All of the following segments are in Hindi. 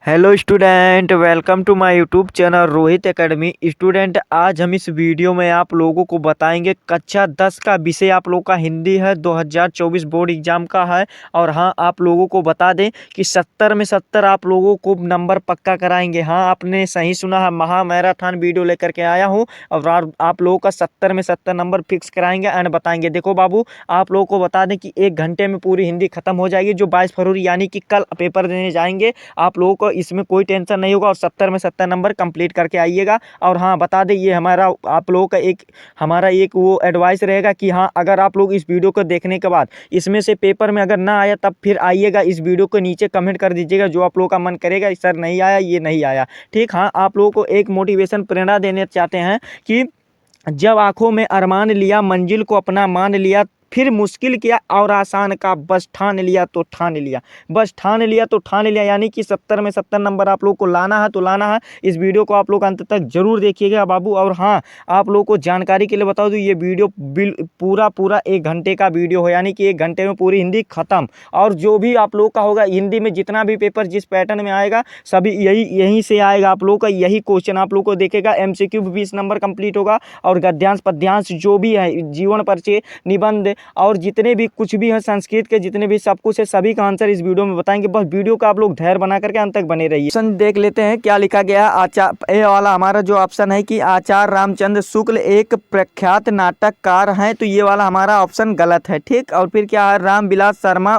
Hello student, welcome to my YouTube channel Rohit Academy. Student, आज हम इस वीडियो में आप लोगों को बताएंगे कक्षा 10 का विषय आप लोगों का हिंदी है, 2024 बोर्ड एग्जाम का है। और हाँ, आप लोगों को बता दें कि 70 में 70 आप लोगों को नंबर पक्का कराएंगे। हाँ, आपने सही सुना है, महा मैराथन वीडियो लेकर के आया हूँ और आप लोगों का 70 में 70 नंबर फिक्स कराएंगे एंड बताएंगे। देखो बाबू, आप लोगों को बता दें कि 1 घंटे में पूरी हिंदी खत्म हो जाएगी। जो 22 फरवरी यानी कि कल पेपर देने जाएंगे, आप लोगों को इसमें कोई टेंशन नहीं होगा और 70 में 70 नंबर कंप्लीट करके आइएगा। और हाँ, बता दें, ये हमारा आप लोगों का हमारा एक वो एडवाइस रहेगा कि हाँ, अगर आप लोग इस वीडियो को देखने के बाद इसमें से पेपर में अगर ना आया तब फिर आइएगा, इस वीडियो को नीचे कमेंट कर दीजिएगा जो आप लोगों का मन करेगा, सर नहीं आया, ये नहीं आया। ठीक, हाँ, आप लोगों को एक मोटिवेशन प्रेरणा देने चाहते हैं कि जब आंखों में अरमान लिया, मंजिल को अपना मान लिया, फिर मुश्किल किया और आसान का बस ठान लिया तो ठान लिया। बस ठान लिया तो ठान लिया, यानी कि 70 में 70 नंबर आप लोग को लाना है तो लाना है। इस वीडियो को आप लोग अंत तक जरूर देखिएगा बाबू। और हाँ, आप लोग को जानकारी के लिए बता दूं, ये वीडियो पूरा 1 घंटे का वीडियो है, यानी कि 1 घंटे में पूरी हिंदी खत्म। और जो भी आप लोग का होगा हिंदी में, जितना भी पेपर जिस पैटर्न में आएगा सभी यहीं से आएगा। आप लोग का यही क्वेश्चन आप लोग को देखेगा। MCQ भी 20 नंबर कंप्लीट होगा और गद्यांश पद्यांश जो भी है, जीवन परिचय, निबंध और जितने भी कुछ भी है, संस्कृत के जितने भी सब कुछ है, सभी का आंसर इस वीडियो में बताएंगे। बस वीडियो का आप लोग धैर्य बना करके अंत तक बने रहिए। ऑप्शन देख लेते हैं क्या लिखा गया है। ए वाला हमारा जो ऑप्शन है कि आचार्य रामचंद्र शुक्ल एक प्रख्यात नाटककार हैं, तो ये वाला हमारा ऑप्शन गलत है। ठीक, और फिर क्या है, रामविलास शर्मा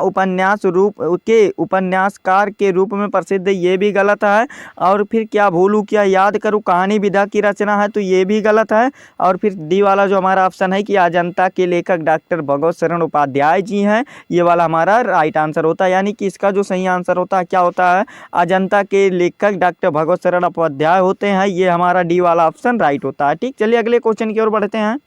उपन्यासकार के रूप में प्रसिद्ध, ये भी गलत है। और फिर क्या भूलूं क्या याद करूं कहानी विधा की रचना है, तो ये भी गलत है। और फिर डी वाला जो हमारा ऑप्शन है कि अजंता के लेखक डॉक्टर भगवत शरण उपाध्याय जी हैं, ये वाला हमारा राइट आंसर होता है। यानी कि इसका जो सही आंसर होता है क्या होता है, अजंता के लेखक डॉक्टर भगवत शरण उपाध्याय होते हैं। ये हमारा डी वाला ऑप्शन राइट होता है। ठीक, चलिए अगले क्वेश्चन की ओर बढ़ते हैं।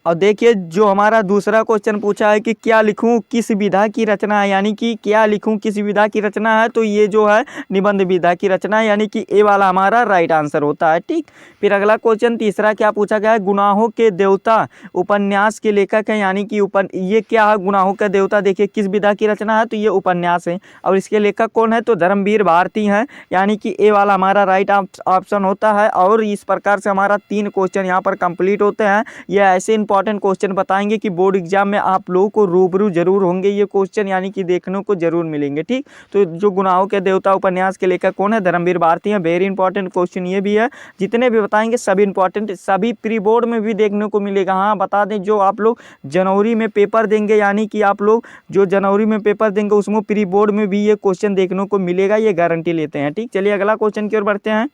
और देखिए, जो हमारा दूसरा क्वेश्चन पूछा है कि क्या लिखूं किस विधा की रचना है, यानी कि क्या लिखूं किस विधा की रचना है, तो ये जो है निबंध विधा की रचना है, यानी कि ए वाला हमारा राइट आंसर होता है। ठीक, फिर अगला क्वेश्चन तीसरा क्या पूछा गया है, गुनाहों के देवता उपन्यास के लेखक हैं, यानी कि ये क्या है, गुनाहों का देवता, देखिए किस विधा की रचना है, तो ये उपन्यास है। और इसके लेखक कौन है, तो धर्मवीर भारती हैं, यानी कि ए वाला हमारा राइट ऑप्शन होता है। और इस प्रकार से हमारा 3 क्वेश्चन यहाँ पर कंप्लीट होते हैं। ये ऐसे इंपॉर्टेंट क्वेश्चन बताएंगे कि बोर्ड एग्जाम में आप लोगों को रूबरू जरूर होंगे ये क्वेश्चन, यानी कि देखने को जरूर मिलेंगे। ठीक, तो जो गुनाहों के देवता उपन्यास के लेखक कौन है, धर्मवीर भारती हैं। वेरी इंपॉर्टेंट क्वेश्चन ये भी है, जितने भी बताएंगे सभी इंपॉर्टेंट, सभी प्री बोर्ड में भी देखने को मिलेगा। हाँ, बता दें, जो आप लोग जनवरी में पेपर देंगे, यानी कि आप लोग जो जनवरी में पेपर देंगे उसमें प्री बोर्ड में भी ये क्वेश्चन देखने को मिलेगा, ये गारंटी लेते हैं। ठीक, चलिए अगला क्वेश्चन की ओर बढ़ते हैं।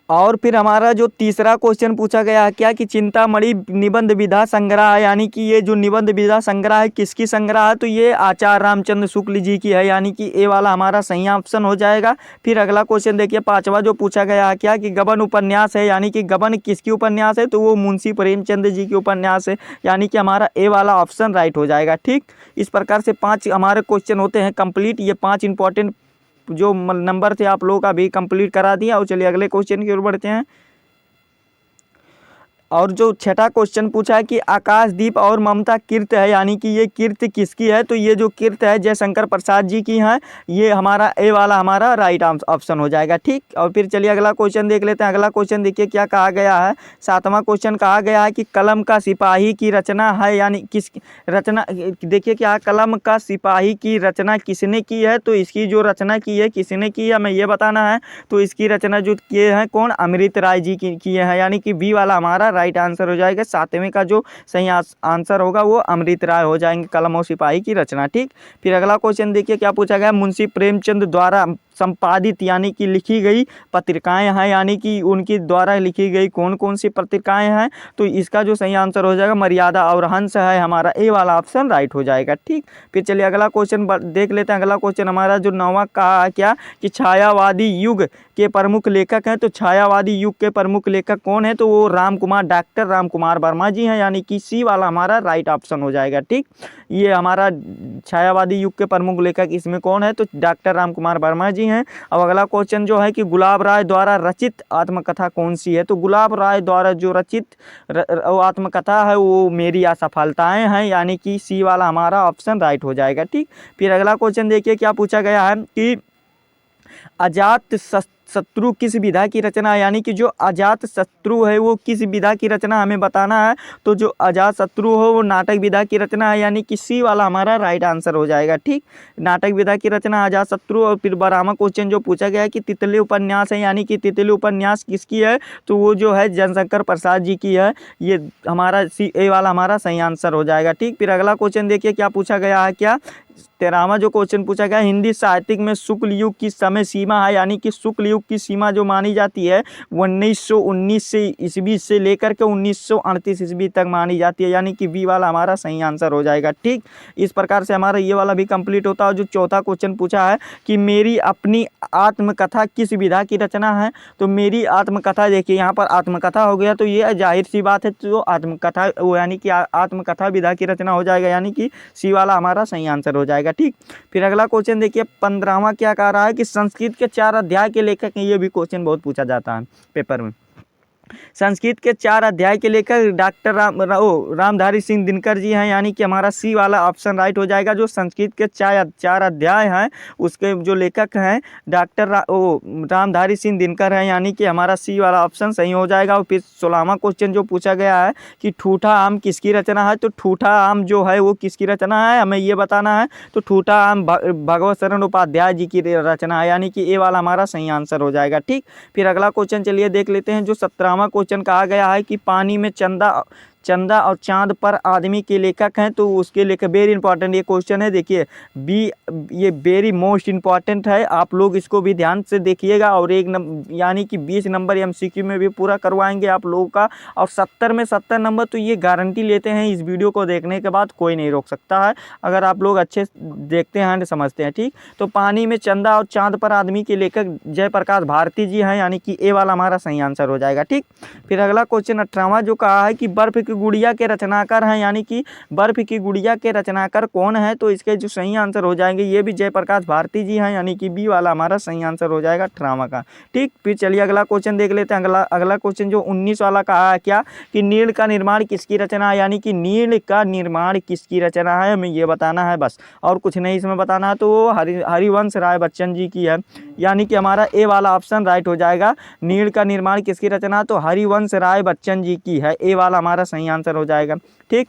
और फिर हमारा जो तीसरा क्वेश्चन पूछा गया है क्या, कि चिंतामणि निबंध विधा संग्रह है, यानी कि ये जो निबंध विधा संग्रह है किसकी संग्रह है, तो ये आचार्य रामचंद्र शुक्ल जी की है, यानी कि ए वाला हमारा सही ऑप्शन हो जाएगा। फिर अगला क्वेश्चन देखिए, पांचवा जो पूछा गया है क्या, कि गबन उपन्यास है, यानी कि गबन किसकी उपन्यास है, तो वो मुंशी प्रेमचंद जी की उपन्यास है, यानी कि हमारा ए वाला ऑप्शन राइट हो जाएगा। ठीक, इस प्रकार से 5 हमारे क्वेश्चन होते हैं कंप्लीट। ये 5 इंपॉर्टेंट जो नंबर थे आप लोगों का भी कंप्लीट करा दिया। और चलिए अगले क्वेश्चन की ओर बढ़ते हैं। और जो छठा क्वेश्चन पूछा है कि आकाशदीप और ममता कीर्त है, यानी कि ये कीर्त किसकी है, तो ये जो कीर्त है जयशंकर प्रसाद जी की है, ये हमारा ए वाला हमारा राइट ऑप्शन हो जाएगा। ठीक, और फिर चलिए अगला क्वेश्चन देख लेते हैं। अगला क्वेश्चन देखिए क्या कहा गया है, 7वां क्वेश्चन कहा गया है कि कलम का सिपाही की रचना है, यानी किस रचना, देखिए क्या, कलम का सिपाही की रचना किसने की है, तो इसकी जो रचना की है किसने की है हमें ये बताना है। तो इसकी रचना जो किए हैं कौन, अमृत राय जी की किए हैं, यानी कि बी वाला हमारा राइट आंसर हो जाएगा। 7वें का जो सही आंसर होगा वो अमृत राय हो जाएंगे, कलम और सिपाही की रचना। ठीक, फिर अगला क्वेश्चन देखिए क्या पूछा गया, मुंशी प्रेमचंद द्वारा संपादित यानी कि लिखी गई पत्रिकाएं हैं, यानी कि उनकी द्वारा लिखी गई कौन कौन सी पत्रिकाएं हैं, तो इसका जो सही आंसर हो जाएगा मर्यादा और हंस है, हमारा ए वाला ऑप्शन राइट हो जाएगा। ठीक, फिर चलिए अगला क्वेश्चन देख लेते हैं। अगला क्वेश्चन हमारा जो 9वां कहा है क्या, कि छायावादी युग के प्रमुख लेखक हैं, तो छायावादी युग के प्रमुख लेखक कौन है, तो वो डॉक्टर राम कुमार वर्मा जी हैं, यानी कि सी वाला हमारा राइट ऑप्शन हो जाएगा। ठीक, ये हमारा छायावादी युग के प्रमुख लेखक इसमें कौन है? तो डॉक्टर राम कुमार वर्मा जी हैं। अब अगला क्वेश्चन जो है कि गुलाब राय द्वारा रचित आत्मकथा कौन सी है? तो गुलाब राय द्वारा जो रचित आत्मकथा है वो मेरी असफलताएं हैं, यानी कि सी वाला हमारा ऑप्शन राइट हो जाएगा। ठीक, फिर अगला क्वेश्चन देखिए क्या पूछा गया है कि अजात शत्रु किस विधा की रचना है, यानी कि जो अजात शत्रु है वो किस विधा की रचना हमें बताना है। तो जो अजात शत्रु हो वो नाटक विधा की रचना है, यानी कि सी वाला हमारा राइट आंसर हो जाएगा। ठीक, नाटक विधा की रचना अजात शत्रु। और फिर 12वां क्वेश्चन जो पूछा गया है कि तितली उपन्यास है, यानी कि तितली उपन्यास किसकी है? तो वो जो है जनशंकर प्रसाद जी की है। ये हमारा सी ए वाला हमारा सही आंसर हो जाएगा। ठीक, फिर अगला क्वेश्चन देखिए क्या पूछा गया है। क्या 13वां जो क्वेश्चन पूछा गया हिंदी साहित्यिक में शुक्ल युग की समय सीमा है, यानी कि शुक्ल युग की सीमा जो मानी जाती है 1919 से ईस्वी से लेकर के 1938 ईस्वी तक मानी जाती है, यानी कि बी वाला हमारा सही आंसर हो जाएगा। ठीक, इस प्रकार से हमारा ये वाला भी कंप्लीट होता है। जो चौथा क्वेश्चन पूछा है कि मेरी अपनी आत्मकथा किस विधा की रचना है? तो मेरी आत्मकथा देखिए यहाँ पर आत्मकथा हो गया, तो ये जाहिर सी बात है जो आत्मकथा वो यानी कि आत्मकथा विधा की रचना हो जाएगा, यानी कि सी वाला हमारा सही आंसर हो जाएगा। ठीक, फिर अगला क्वेश्चन देखिए 15वां क्या कह रहा है कि संस्कृत के 4 अध्याय के लेखक हैं। ये भी क्वेश्चन बहुत पूछा जाता है पेपर में। संस्कृत के 4 अध्याय के लेखक डॉक्टर रामधारी सिंह दिनकर जी हैं, यानी कि हमारा सी वाला ऑप्शन राइट हो जाएगा। जो संस्कृत के 4 अध्याय हैं उसके जो लेखक हैं डॉक्टर रामधारी सिंह दिनकर हैं, यानी कि हमारा सी वाला ऑप्शन सही हो जाएगा। और फिर 16वां क्वेश्चन जो पूछा गया है कि ठूठा आम किसकी रचना है? तो ठूठा आम जो है वो किसकी रचना है हमें ये बताना है। तो ठूठा आम भगवत शरण उपाध्याय जी की रचना है, यानी कि ए वाला हमारा सही आंसर हो जाएगा। ठीक, फिर अगला क्वेश्चन चलिए देख लेते हैं। जो 17वां क्वेश्चन कहा गया है कि पानी में चंदा और चांद पर आदमी के लेखक हैं। तो उसके लेखक वेरी इंपॉर्टेंट ये क्वेश्चन है, देखिए बी ये वेरी मोस्ट इंपॉर्टेंट है, आप लोग इसको भी ध्यान से देखिएगा। और यानी कि 20 नंबर एमसीक्यू में भी पूरा करवाएंगे आप लोगों का, और 70 में 70 नंबर तो ये गारंटी लेते हैं। इस वीडियो को देखने के बाद कोई नहीं रोक सकता है अगर आप लोग अच्छे देखते हैं समझते हैं। ठीक, तो पानी में चंदा और चांद पर आदमी के लेखक जयप्रकाश भारती जी हैं, यानी कि ए वाला हमारा सही आंसर हो जाएगा। ठीक, फिर अगला क्वेश्चन 18वां जो कहा है कि बर्फ की गुड़िया के रचनाकार हैं, यानी कि बर्फ की गुड़िया के रचनाकार कौन है? तो इसके जो सही आंसर हो जाएंगे ये भी जयप्रकाश भारती जी हैं, यानी कि बी वाला हमारा सही आंसर हो जाएगा 18वां का। ठीक, फिर चलिए अगला क्वेश्चन देख लेते हैं। अगला क्वेश्चन जो 19 वाला कहा है क्या कि नील का निर्माण किसकी रचना है, यानी कि नील का निर्माण किसकी रचना है हमें ये बताना है बस, और कुछ नहीं इसमें बताना है। तो वो हरिवंश राय बच्चन जी की है, यानी कि हमारा ए वाला ऑप्शन राइट हो जाएगा। नील का निर्माण किसकी रचना? तो हरिवंश राय बच्चन जी की है, ए वाला हमारा सही आंसर हो जाएगा। ठीक,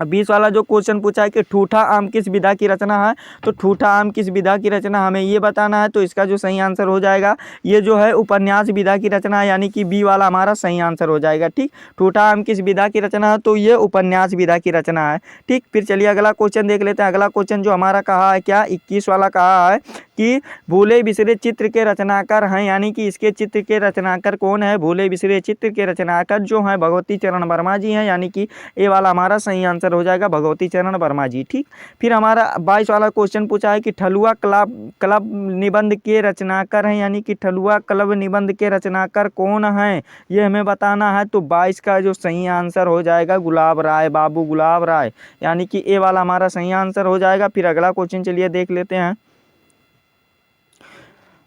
20 वाला जो क्वेश्चन पूछा है कि ठूठा आम किस विधा की रचना है? तो ठूठा आम किस विधा की रचना हमें ये बताना है। तो इसका जो सही आंसर हो जाएगा ये जो है उपन्यास विधा की रचना है, यानी कि बी वाला हमारा सही आंसर हो जाएगा। ठीक, ठूठा आम किस विधा की रचना है? तो ये उपन्यास विधा की रचना है। ठीक, फिर चलिए अगला क्वेश्चन देख लेते हैं। अगला क्वेश्चन जो हमारा कहा है क्या 21 वाला कहा है कि भूले बिसरे चित्र के रचनाकार हैं, यानी कि इसके चित्र के रचनाकार कौन है? भूले बिसरे चित्र के रचनाकार जो हैं भगवती चरण वर्मा जी हैं, यानी कि ए वाला हमारा सही आंसर हो जाएगा भगवती चरण वर्मा जी। ठीक, फिर हमारा 22 वाला क्वेश्चन पूछा है कि ठलुआ क्लब निबंध के रचनाकार हैं, यानी कि ठलुआ क्लब निबंध के रचनाकार कौन हैं ये हमें बताना है। तो 22 का जो सही आंसर हो जाएगा गुलाब राय, बाबू गुलाब राय, यानी कि ए वाला हमारा सही आंसर हो जाएगा। फिर अगला क्वेश्चन चलिए देख लेते हैं।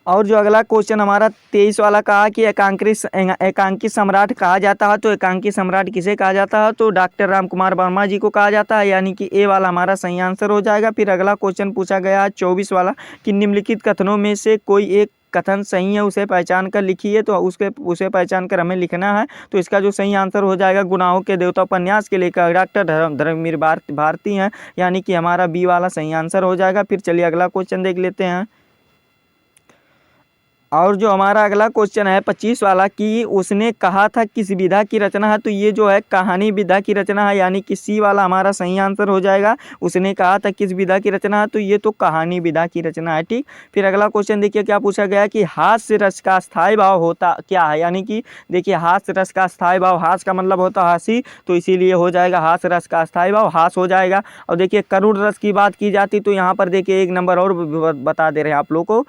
और जो अगला क्वेश्चन हमारा 23 वाला कहा कि एकांकी सम्राट कहा जाता है। तो एकांकी सम्राट किसे कहा जाता है? तो डॉक्टर राम कुमार वर्मा जी को कहा जाता है, यानी कि ए वाला हमारा सही आंसर हो जाएगा। फिर अगला क्वेश्चन पूछा गया है 24 वाला कि निम्नलिखित कथनों में से कोई एक कथन सही है उसे पहचान कर लिखिए। तो उसे पहचान कर हमें लिखना है। तो इसका जो सही आंसर हो जाएगा गुनाहों के देवता उपन्यास के लेकर डॉक्टर धर्मवीर भारती हैं, यानी कि हमारा बी वाला सही आंसर हो जाएगा। फिर चलिए अगला क्वेश्चन देख लेते हैं। और जो हमारा अगला क्वेश्चन है 25 वाला कि उसने कहा था किस विधा की रचना है? तो ये जो है कहानी विधा की रचना है, यानी कि सी वाला हमारा सही आंसर हो जाएगा। उसने कहा था किस विधा की रचना है? तो ये तो कहानी विधा की रचना है। ठीक, फिर अगला क्वेश्चन देखिए क्या पूछा गया कि हास्य रस का स्थायी भाव होता क्या है? यानी कि देखिए हास्य रस का स्थायी भाव, हास्य का मतलब होता है हंसी, तो इसीलिए हो जाएगा हास्य रस का स्थायी भाव हास्य हो जाएगा। और देखिए करुण रस की बात की जाती तो यहाँ पर देखिए 1 नंबर और बता दे रहे हैं आप लोग को।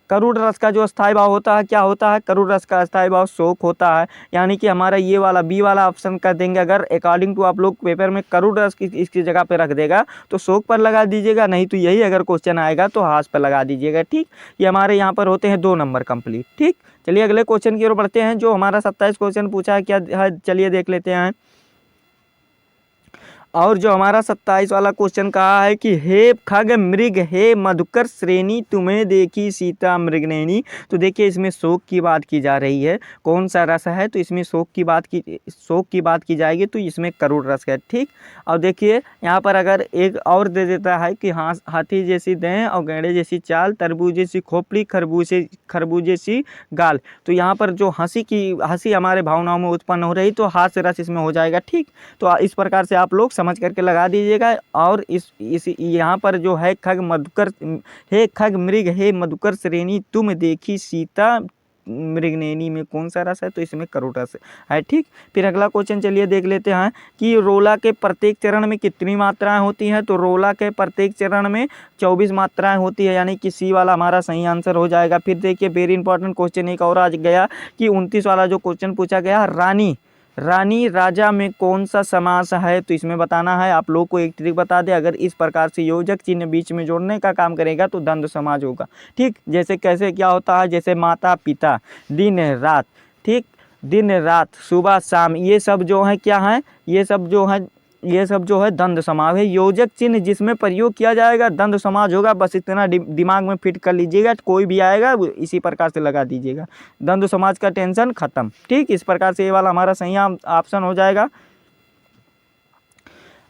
करुण रस का जो अस्थाई भाव होता है क्या होता है, करुण रस का अस्थाई भाव शोक होता है। यानी कि हमारा ये वाला बी वाला ऑप्शन कर देंगे। अगर अकॉर्डिंग टू आप लोग पेपर में करुण रस की इसकी जगह पे रख देगा तो शोक पर लगा दीजिएगा, नहीं तो यही अगर क्वेश्चन आएगा तो हास पर लगा दीजिएगा। ठीक, ये हमारे यहाँ पर होते हैं 2 नंबर कंप्लीट। ठीक, चलिए अगले क्वेश्चन की ओर बढ़ते हैं। जो हमारा 27 क्वेश्चन पूछा है क्या है, चलिए देख लेते हैं। और जो हमारा 27 वाला क्वेश्चन कहा है कि हे खग मृग हे मधुकर श्रेणी तुम्हें देखी सीता मृगनयनी। तो देखिए इसमें शोक की बात की जा रही है। कौन सा रस है, तो इसमें शोक की बात की जाएगी, तो इसमें करुण रस है। ठीक, और देखिए यहाँ पर अगर एक और दे देता है कि हाथी जैसी देह और गैंडे जैसी चाल, तरबूज जैसी खोपड़ी, खरबूजे सी गाल। तो यहाँ पर जो हंसी हमारे भावनाओं में उत्पन्न हो रही, तो हास्य रस इसमें हो जाएगा। ठीक, तो इस प्रकार से आप लोग समझ करके लगा दीजिएगा। और इस यहाँ पर जो है खग मधुकर हे खग मृग हे मधुकर श्रेणी तुम देखी सीता मृगनयनी में कौन सा रस है, तो इसमें करुण रस है। ठीक, फिर अगला क्वेश्चन चलिए देख लेते हैं कि रोला के प्रत्येक चरण में कितनी मात्राएं होती हैं। तो रोला के प्रत्येक चरण में 24 मात्राएं होती है, यानी कि सी वाला हमारा सही आंसर हो जाएगा। फिर देखिए वेरी इंपॉर्टेंट क्वेश्चन एक और आज गया कि 29 वाला जो क्वेश्चन पूछा गया, रानी राजा में कौन सा समास है, तो इसमें बताना है। आप लोग को एक ट्रिक बता दें, अगर इस प्रकार से योजक चिन्ह बीच में जोड़ने का काम करेगा तो द्वंद्व समाज होगा। ठीक, जैसे कैसे क्या होता है, जैसे माता पिता, दिन रात। ठीक, दिन रात, सुबह शाम, ये सब जो है क्या है, ये सब जो है द्वंद्व समाज है। योजक चिन्ह जिसमें प्रयोग किया जाएगा द्वंद्व समाज होगा। बस इतना दिमाग में फिट कर लीजिएगा, कोई भी आएगा इसी प्रकार से लगा दीजिएगा, द्वंद्व समाज का टेंशन खत्म। ठीक, इस प्रकार से ये वाला हमारा सही ऑप्शन हो जाएगा।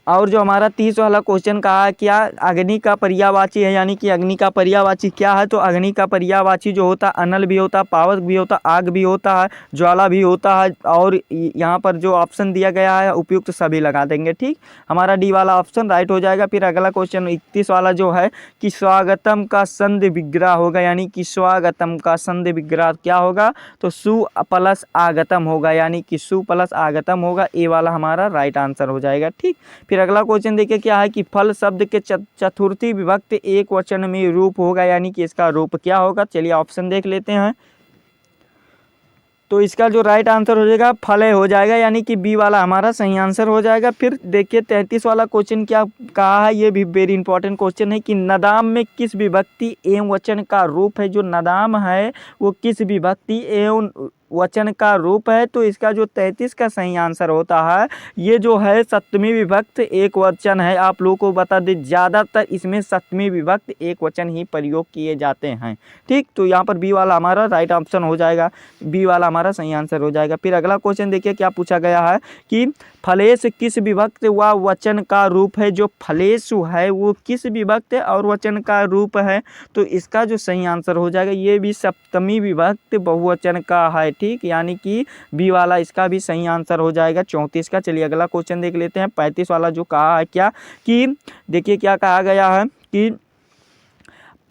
और जो हमारा 30 वाला क्वेश्चन कहा है क्या अग्नि का पर्यायवाची है, यानी कि अग्नि का पर्यायवाची क्या है। तो अग्नि का पर्यायवाची जो होता है अनल भी होता है, पावक भी होता है, आग भी होता है, ज्वाला भी होता है। और यहाँ पर जो ऑप्शन दिया गया है उपयुक्त सभी लगा देंगे। ठीक, हमारा डी वाला ऑप्शन राइट हो जाएगा। फिर अगला क्वेश्चन 31 वाला जो है कि स्वागतम का संधि विग्रह होगा, यानी कि स्वागतम का संधि विग्रह क्या होगा, तो सु प्लस आगतम होगा, यानी कि सु प्लस आगतम होगा। ए वाला हमारा राइट आंसर हो जाएगा। ठीक, फिर अगला क्वेश्चन देखिए क्या है कि फल शब्द के चतुर्थी विभक्त एक वचन में रूप होगा, यानी कि इसका रूप क्या होगा। चलिए ऑप्शन देख लेते हैं। तो इसका जो राइट आंसर हो जाएगा फले हो जाएगा, यानी कि बी वाला हमारा सही आंसर हो जाएगा। फिर देखिए 33 वाला क्वेश्चन क्या कहा है, ये भी वेरी इंपॉर्टेंट क्वेश्चन है कि नदाम में किस विभक्ति एवं वचन का रूप है। जो नदाम है वो किस विभक्ति एवं वचन का रूप है, तो इसका जो 33 का सही आंसर होता है ये जो है सप्तमी विभक्त एक वचन है। आप लोगों को बता दें ज़्यादातर इसमें सप्तमी विभक्त एक वचन ही प्रयोग किए जाते हैं। ठीक, तो यहाँ पर बी वाला हमारा राइट ऑप्शन हो जाएगा, बी वाला हमारा सही आंसर हो जाएगा। फिर अगला क्वेश्चन देखिए क्या पूछा गया है कि फलेश किस विभक्त व वचन का रूप है। जो फलेश है वो किस विभक्त और वचन का रूप है, तो इसका जो सही आंसर हो जाएगा ये भी सप्तमी विभक्त बहुवचन का है। ठीक, यानी कि बी वाला इसका भी सही आंसर हो जाएगा 34 का। चलिए अगला क्वेश्चन देख लेते हैं 35 वाला जो कहा है क्या कि देखिए क्या कहा गया है कि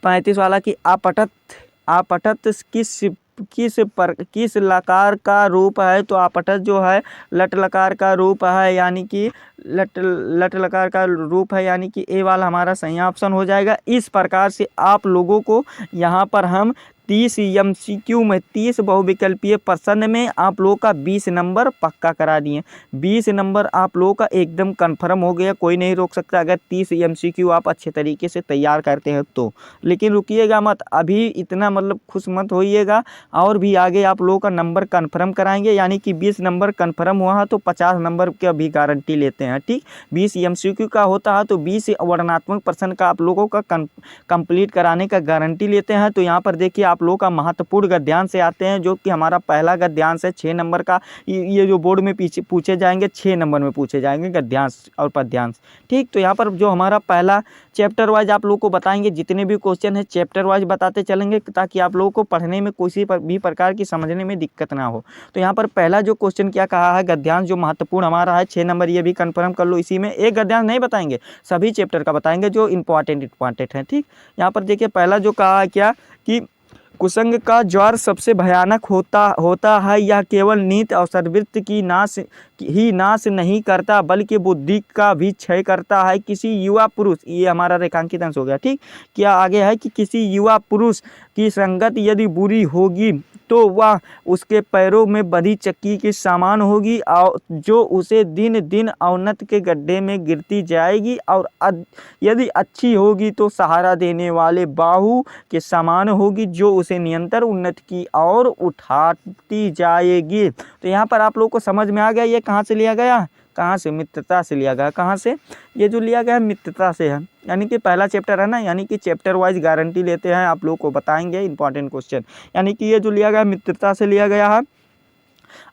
35 वाला कि आपटत किस लकार का रूप है। तो आपटत जो है लट लकार का रूप है, यानी कि लट लकार का रूप है, यानी कि ए वाला हमारा सही ऑप्शन हो जाएगा। इस प्रकार से आप लोगों को यहाँ पर हम 30 MCQ में 30 बहुविकल्पीय प्रश्न में आप लोगों का 20 नंबर पक्का करा दिए। 20 नंबर आप लोगों का एकदम कंफर्म हो गया, कोई नहीं रोक सकता अगर 30 MCQ आप अच्छे तरीके से तैयार करते हैं तो। लेकिन रुकिएगा मत, अभी इतना मतलब खुश मत होइएगा, और भी आगे आप लोगों का नंबर कंफर्म कराएंगे। यानी कि 20 नंबर कंफर्म हुआ है तो 50 नंबर की भी गारंटी लेते हैं। ठीक, 20 MCQ का होता है तो 20 वर्णनात्मक प्रश्न का आप लोगों का कंप्लीट कराने का गारंटी लेते हैं। तो यहाँ पर देखिए आप लोगों का महत्वपूर्ण गद्यांश से आते हैं, जो कि हमारा पहला गद्यांश है 6 नंबर का। ये जो बोर्ड में पीछे पूछे जाएंगे 6 नंबर में पूछे जाएंगे गद्यांश और पद्यांश। ठीक, तो यहाँ पर जो हमारा पहला चैप्टर वाइज आप लोगों को बताएंगे, जितने भी क्वेश्चन है चैप्टर वाइज बताते चलेंगे ताकि आप लोगों को पढ़ने में किसी भी प्रकार की समझने में दिक्कत ना हो। तो यहाँ पर पहला जो क्वेश्चन क्या कहा है, गद्यांश जो महत्वपूर्ण हमारा है 6 नंबर, ये भी कंफर्म कर लो। इसी में एक गद्यांश नहीं बताएंगे, सभी चैप्टर का बताएंगे जो इंपॉर्टेंट है। ठीक, यहाँ पर देखिए पहला जो कहा है क्या कि कुसंग का ज्वर सबसे भयानक होता है। यह केवल नीति और सद्वृत्ति की नाश नहीं करता बल्कि बुद्धि का भी क्षय करता है। किसी युवा पुरुष, ये हमारा रेखांकित अंश हो गया, ठीक। क्या आगे है कि किसी युवा पुरुष की संगत यदि बुरी होगी तो वह उसके पैरों में बंधी चक्की के समान होगी और जो उसे दिन दिन अवनति के गड्ढे में गिरती जाएगी, और यदि अच्छी होगी तो सहारा देने वाले बाहु के समान होगी जो उसे निरंतर उन्नति की ओर उठाती जाएगी। तो यहाँ पर आप लोग को समझ में आ गया ये कहाँ से लिया गया, कहाँ से, मित्रता से लिया गया। कहाँ से, ये जो लिया गया मित्रता से है, यानी कि पहला चैप्टर है ना, यानी कि चैप्टर वाइज गारंटी लेते हैं, आप लोग को बताएंगे इंपॉर्टेंट क्वेश्चन, यानी कि ये जो लिया गया मित्रता से लिया गया है।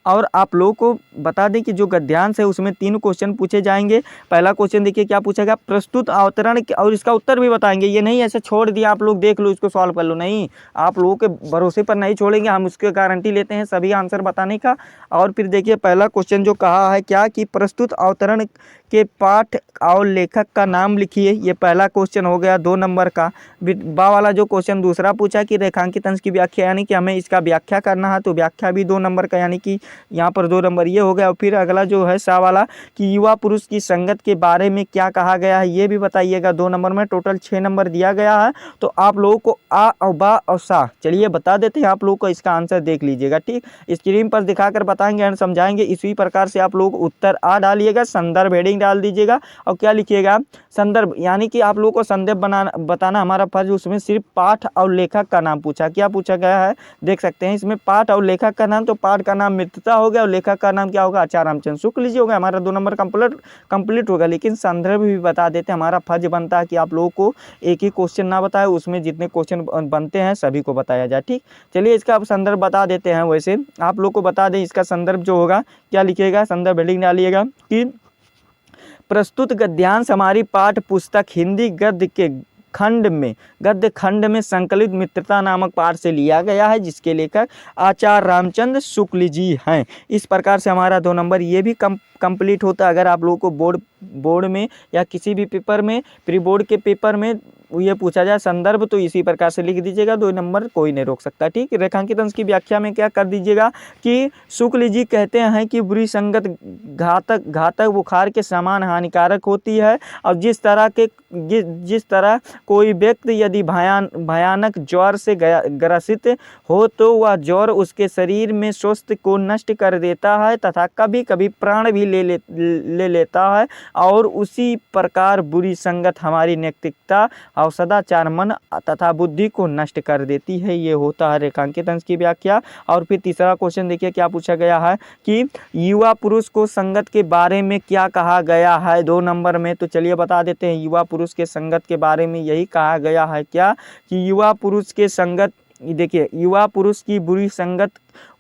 और आप लोगों को बता दें कि जो गद्यांश है उसमें 3 क्वेश्चन पूछे जाएंगे। पहला क्वेश्चन देखिए क्या पूछा गया, प्रस्तुत अवतरण, और इसका उत्तर भी बताएंगे। ये नहीं ऐसे छोड़ दिया आप लोग देख लो इसको सॉल्व कर लो, नहीं, आप लोगों के भरोसे पर नहीं छोड़ेंगे, हम उसके गारंटी लेते हैं सभी आंसर बताने का। और फिर देखिए पहला क्वेश्चन जो कहा है क्या कि प्रस्तुत अवतरण के पाठ और लेखक का नाम लिखिए। ये पहला क्वेश्चन हो गया 2 नंबर का। बा वाला जो क्वेश्चन दूसरा पूछा कि रेखांकित अंश की व्याख्या, यानी कि हमें इसका व्याख्या करना है, तो व्याख्या भी 2 नंबर का, यानी कि यहाँ पर 2 नंबर ये हो गया। और फिर अगला जो है सा वाला कि युवा पुरुष की संगत के बारे में क्या कहा गया है, ये भी बताइएगा 2 नंबर में। टोटल 6 नंबर दिया गया है। तो आप लोगों को आ और बा और सा, चलिए बता देते हैं आप लोगों को, इसका आंसर देख लीजिएगा, ठीक। स्क्रीन पर दिखाकर बताएंगे एंड समझाएंगे। इसी प्रकार से आप लोग उत्तर आ डालिएगा, संदर्भ हेडिंग डाल दीजिएगा और क्या लिखिएगा, संदर्भ, यानी कि आप लोगों को संदर्भ बताना हमारा फर्ज। उसमें सिर्फ पाठ और लेखक का नाम पूछा, क्या पूछा गया है देख सकते हैं इसमें, पाठ और लेखक का नाम। तो पाठ का नाम मित्रता हो गया और लेखक का नाम क्या होगा, आचार्य रामचंद्र शुक्ल जी होगा। हमारा 2 नंबर कंप्लीट होगा। लेकिन संदर्भ भी बता देते हैं, हमारा फर्ज बनता है कि आप लोगों को एक ही क्वेश्चन ना बताए, उसमें जितने क्वेश्चन बनते हैं सभी को बताया जाए, ठीक। चलिए इसका अब संदर्भ बता देते हैं। वैसे आप लोग को बता दें इसका संदर्भ जो होगा, क्या लिखिएगा, संदर्भ हेडिंग डालिएगा कि प्रस्तुत गद्यांश हमारी पाठ्य पुस्तक हिंदी गद्य खंड में संकलित मित्रता नामक पाठ से लिया गया है, जिसके लेखक आचार्य रामचंद्र शुक्ल जी हैं। इस प्रकार से हमारा 2 नंबर ये भी कंप्लीट होता है। अगर आप लोगों को बोर्ड में या किसी भी पेपर में, प्री बोर्ड के पेपर में ये पूछा जाए संदर्भ, तो इसी प्रकार से लिख दीजिएगा, 2 नंबर कोई नहीं रोक सकता, ठीक। रेखांकित अंश की व्याख्या में क्या कर दीजिएगा कि शुक्ल जी कहते हैं कि बुरी संगत घातक बुखार के समान हानिकारक होती है, और जिस तरह कोई व्यक्ति यदि भयानक ज्वर से ग्रसित हो तो वह ज्वर उसके शरीर में स्वास्थ्य को नष्ट कर देता है तथा कभी कभी प्राण भी ले लेता है, और उसी प्रकार बुरी संगत हमारी नैतिकता और सदाचार, मन तथा बुद्धि को नष्ट कर देती है। ये होता है रेखांकित अंश की व्याख्या। और फिर तीसरा क्वेश्चन देखिए क्या पूछा गया है कि युवा पुरुष को संगत के बारे में क्या कहा गया है 2 नंबर में। तो चलिए बता देते हैं, युवा पुरुष के संगत के बारे में यही कहा गया है क्या कि युवा पुरुष के संगत, देखिए युवा पुरुष की बुरी संगत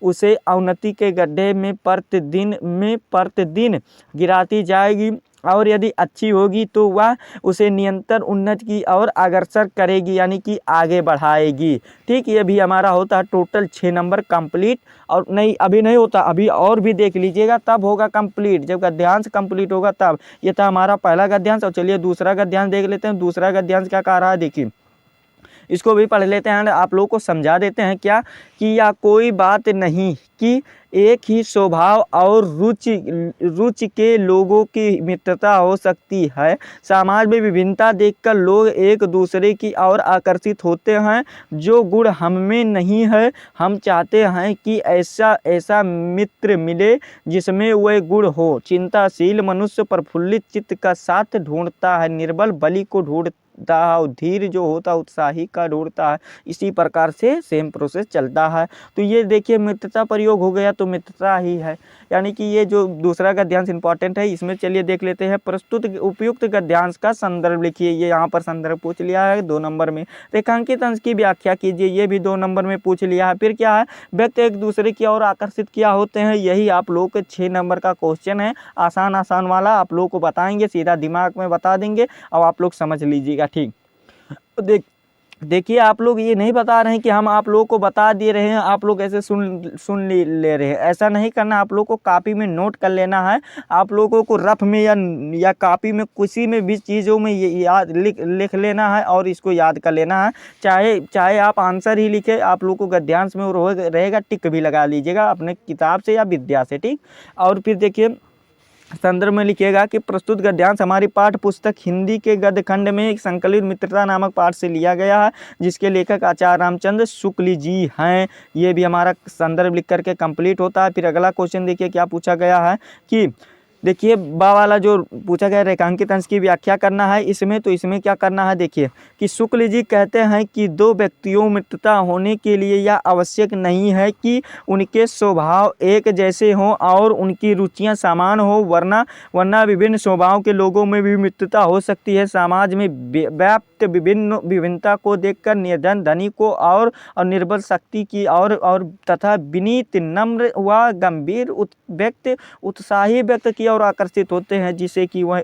उसे अवनति के गड्ढे में प्रतिदिन गिराती जाएगी, और यदि अच्छी होगी तो वह उसे निरंतर उन्नति की ओर अग्रसर करेगी, यानी कि आगे बढ़ाएगी, ठीक। ये भी हमारा होता है टोटल 6 नंबर कंप्लीट। और नहीं, अभी नहीं होता, अभी और भी देख लीजिएगा, तब होगा कंप्लीट, जब गद्यांश कंप्लीट होगा तब। ये था हमारा पहला गद्यांश। और चलिए दूसरा गद्यांश देख लेते हैं। दूसरा गद्यांश क्या कह रहा है, देखिए इसको भी पढ़ लेते हैं, आप लोगों को समझा देते हैं क्या कि यह कोई बात नहीं कि एक ही स्वभाव और रुचि के लोगों की मित्रता हो सकती है। समाज में विभिन्नता देखकर लोग एक दूसरे की ओर आकर्षित होते हैं। जो गुण हम में नहीं है, हम चाहते हैं कि ऐसा मित्र मिले जिसमें वह गुण हो। चिंताशील मनुष्य प्रफुल्लित चित्त का साथ ढूंढता है, निर्बल बलि को ढूंढता है, और धीर जो होता उत्साही का ढूंढता है। इसी प्रकार से सेम प्रोसेस चलता है। तो ये देखिए मित्रता प्रयोग हो गया तो मित्रता ही है, यानी कि ये जो दूसरा गद्यांश इंपॉर्टेंट है। इसमें चलिए देख लेते हैं, प्रस्तुत उपयुक्त गद्यांश का संदर्भ लिखिए। ये यहाँ पर संदर्भ पूछ लिया है 2 नंबर में। रेखांकित अंश की व्याख्या कीजिए, ये भी 2 नंबर में पूछ लिया है। फिर क्या है, व्यक्ति एक दूसरे की ओर आकर्षित क्या होते हैं, यही आप लोगों के 6 नंबर का क्वेश्चन है। आसान वाला आप लोगों को बताएंगे, सीधा दिमाग में बता देंगे और आप लोग समझ लीजिएगा, ठीक। देखिए आप लोग ये नहीं बता रहे हैं कि हम आप लोगों को बता दे रहे हैं, आप लोग ऐसे सुन ले रहे हैं। ऐसा नहीं करना, आप लोग को कॉपी में नोट कर लेना है। आप लोगों को रफ में या कॉपी में किसी में भी चीज़ों में ये याद लिख लेना है और इसको याद कर लेना है। चाहे आप आंसर ही लिखे, आप लोग को गद्यांश में वो रहेगा, टिक भी लगा लीजिएगा अपने किताब से या विद्या से, ठीक। और फिर देखिए संदर्भ में लिखिएगा कि प्रस्तुत गद्यांश हमारी पाठ्य पुस्तक हिंदी के गद्य खंड में एक संकलित मित्रता नामक पाठ से लिया गया है, जिसके लेखक आचार्य रामचंद्र शुक्ल जी हैं। ये भी हमारा संदर्भ लिख करके कंप्लीट होता है। फिर अगला क्वेश्चन देखिए क्या पूछा गया है कि देखिए बा वाला जो पूछा गया रेखांकित अंश की व्याख्या करना है इसमें, तो इसमें क्या करना है देखिए कि शुक्ल जी कहते हैं कि दो व्यक्तियों मित्रता होने के लिए यह आवश्यक नहीं है कि उनके स्वभाव एक जैसे हों और उनकी रुचियां समान हो, वरना विभिन्न स्वभाव के लोगों में भी मित्रता हो सकती है। समाज में व्याप्त विभिन्नता को देखकर निर्धन धनी को और निर्बल शक्ति की और तथा विनीत नम्र व गंभीर व्यक्ति उत्साही व्यक्त की और आकर्षित होते हैं, जिससे कि वह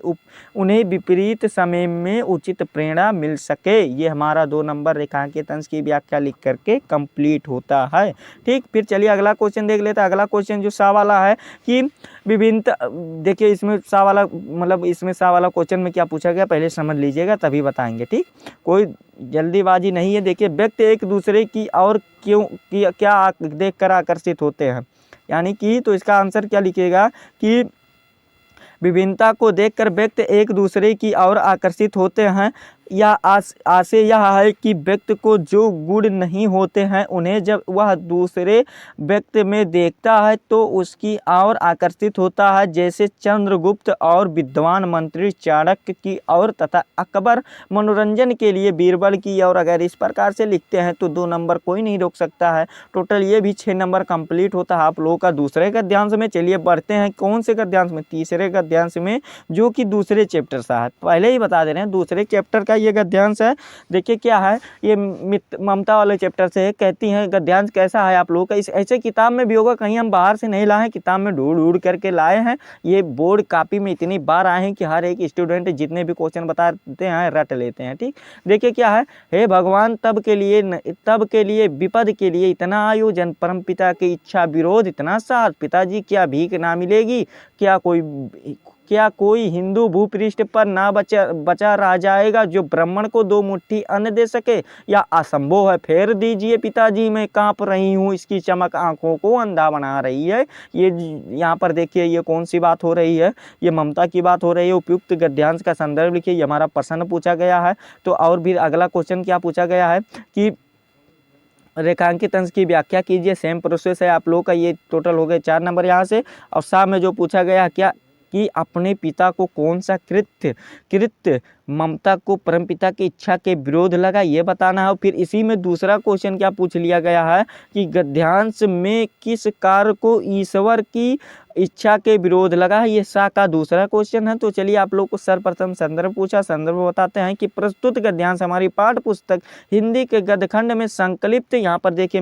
उन्हें विपरीत समय में उचित प्रेरणा मिल सके। ये हमारा 2 नंबर रेखांकित अंश की व्याख्या लिख करके कंप्लीट होता है, ठीक। फिर चलिए अगला क्वेश्चन देख लेते हैं। अगला क्वेश्चन जो सा वाला है कि विभिन्नता, देखिए इसमें सा वाला मतलब इसमें सा वाला क्वेश्चन में क्या पूछा गया पहले समझ लीजिएगा तभी बताएंगे, ठीक। कोई जल्दीबाजी नहीं है। देखिए व्यक्ति एक दूसरे की और क्या देखकर आकर्षित होते हैं, यानी कि तो इसका आंसर क्या लिखिएगा कि विभिन्नता को देखकर व्यक्ति एक दूसरे की ओर आकर्षित होते हैं। या आशय यह है कि व्यक्ति को जो गुण नहीं होते हैं उन्हें जब वह दूसरे व्यक्ति में देखता है तो उसकी ओर आकर्षित होता है, जैसे चंद्रगुप्त और विद्वान मंत्री चाणक्य की ओर तथा अकबर मनोरंजन के लिए बीरबल की ओर। अगर इस प्रकार से लिखते हैं तो 2 नंबर कोई नहीं रोक सकता है। टोटल ये भी 6 नंबर कंप्लीट होता है आप लोगों का दूसरे गद्यांश में। चलिए बढ़ते हैं कौन से गद्यांश में, तीसरे गद्यांश में, जो कि दूसरे चैप्टर से है। पहले ही बता दे रहे हैं दूसरे चैप्टर का ये गद्यांश है। देखिए क्या है, ये ममता वाले चैप्टर से कहती हैं गद्यांश कैसा है आप लोगों का। इस ऐसे किताब में भी होगा, कहीं हम बाहर से नहीं लाए हैं, किताब में ढूंढ करके लाए हैं। ये बोर्ड कॉपी में इतनी बार आए हैं कि हर एक स्टूडेंट जितने भी क्वेश्चन बताते हैं रट लेते हैं, ठीक। देखिए क्या है, हे भगवान तब के लिए विपद के लिए इतना आयोजन, परम पिता की इच्छा विरोध इतना साथ, पिताजी क्या भीख ना मिलेगी, क्या कोई हिंदू भूपृष्ठ पर ना बचा रह जाएगा जो ब्राह्मण को 2 मुट्ठी अन्न दे सके, या असंभव है, फेर दीजिए पिताजी मैं कांप रही हूँ, इसकी चमक आंखों को अंधा बना रही है। ये यहाँ पर देखिए ये कौन सी बात हो रही है, ये ममता की बात हो रही है। उपयुक्त गद्यांश का संदर्भ लिखिए, ये हमारा प्रश्न पूछा गया है। तो और भी अगला क्वेश्चन क्या पूछा गया है कि रेखांकित अंश की व्याख्या कीजिए। सेम प्रोसेस है आप लोगों का। ये टोटल हो गए 4 नंबर यहाँ से। और साथ में जो पूछा गया क्या कि अपने पिता को कौन सा कृत्य ममता को परमपिता की इच्छा के विरोध लगा, ये बताना है। और फिर इसी में दूसरा क्वेश्चन क्या पूछ लिया गया है कि गद्यांश में किस कार्य को ईश्वर की इच्छा के विरोध लगा, ये सा का दूसरा क्वेश्चन है। तो चलिए आप लोग को सर्वप्रथम संदर्भ पूछा, संदर्भ बताते हैं कि प्रस्तुत गद्यांश हमारी पाठ्य पुस्तक हिंदी के गद्यखंड में संकलित, यहाँ पर देखिए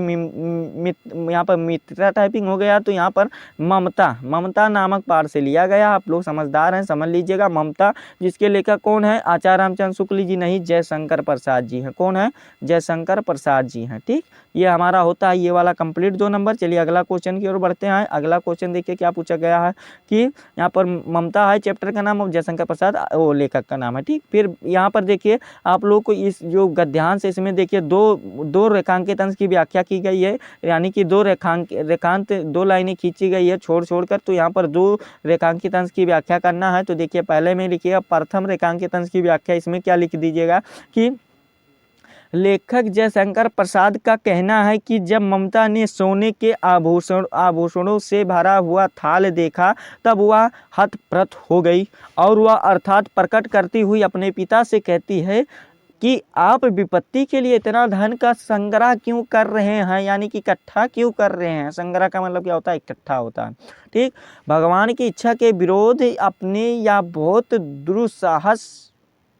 यहाँ पर मित्रता टाइपिंग हो गया, तो यहाँ पर ममता नामक पाठ से लिया गया। आप लोग समझदार हैं, समझ लीजिएगा। ममता जिसके लेखक कौन है, आचार्य रामचंद्र शुक्ल जी नहीं, जयशंकर प्रसाद जी हैं। कौन है, जयशंकर प्रसाद जी हैं, ठीक। ये हमारा होता है ये वाला कंप्लीट 2 नंबर। चलिए अगला क्वेश्चन की ओर बढ़ते हैं। अगला क्वेश्चन देखिए क्या पूछा गया है कि यहाँ पर ममता है चैप्टर का नाम, और जयशंकर प्रसाद वो लेखक का नाम है, ठीक। फिर यहाँ पर देखिए आप लोग को इस जो गद्यांश है इसमें देखिए दो रेखांकित अंश की व्याख्या की गई है, यानी कि 2 रेखांत 2 लाइनें खींची गई है छोड़कर। तो यहाँ पर 2 रेखांकित अंश की व्याख्या करना है। तो देखिए पहले में लिखिएगा प्रथम रेखांकित अंश की व्याख्या, इसमें क्या लिख दीजिएगा कि लेखक जयशंकर प्रसाद का कहना है कि जब ममता ने सोने के आभूषणों से भरा हुआ थाल देखा तब वह हतप्रत हो गई, और वह अर्थात प्रकट करती हुई अपने पिता से कहती है कि आप विपत्ति के लिए इतना धन का संग्रह क्यों कर रहे हैं, यानी कि इकट्ठा क्यों कर रहे हैं। संग्रह का मतलब क्या होता है, इकट्ठा होता है, ठीक। भगवान की इच्छा के विरोध अपने या बहुत दुस्साहस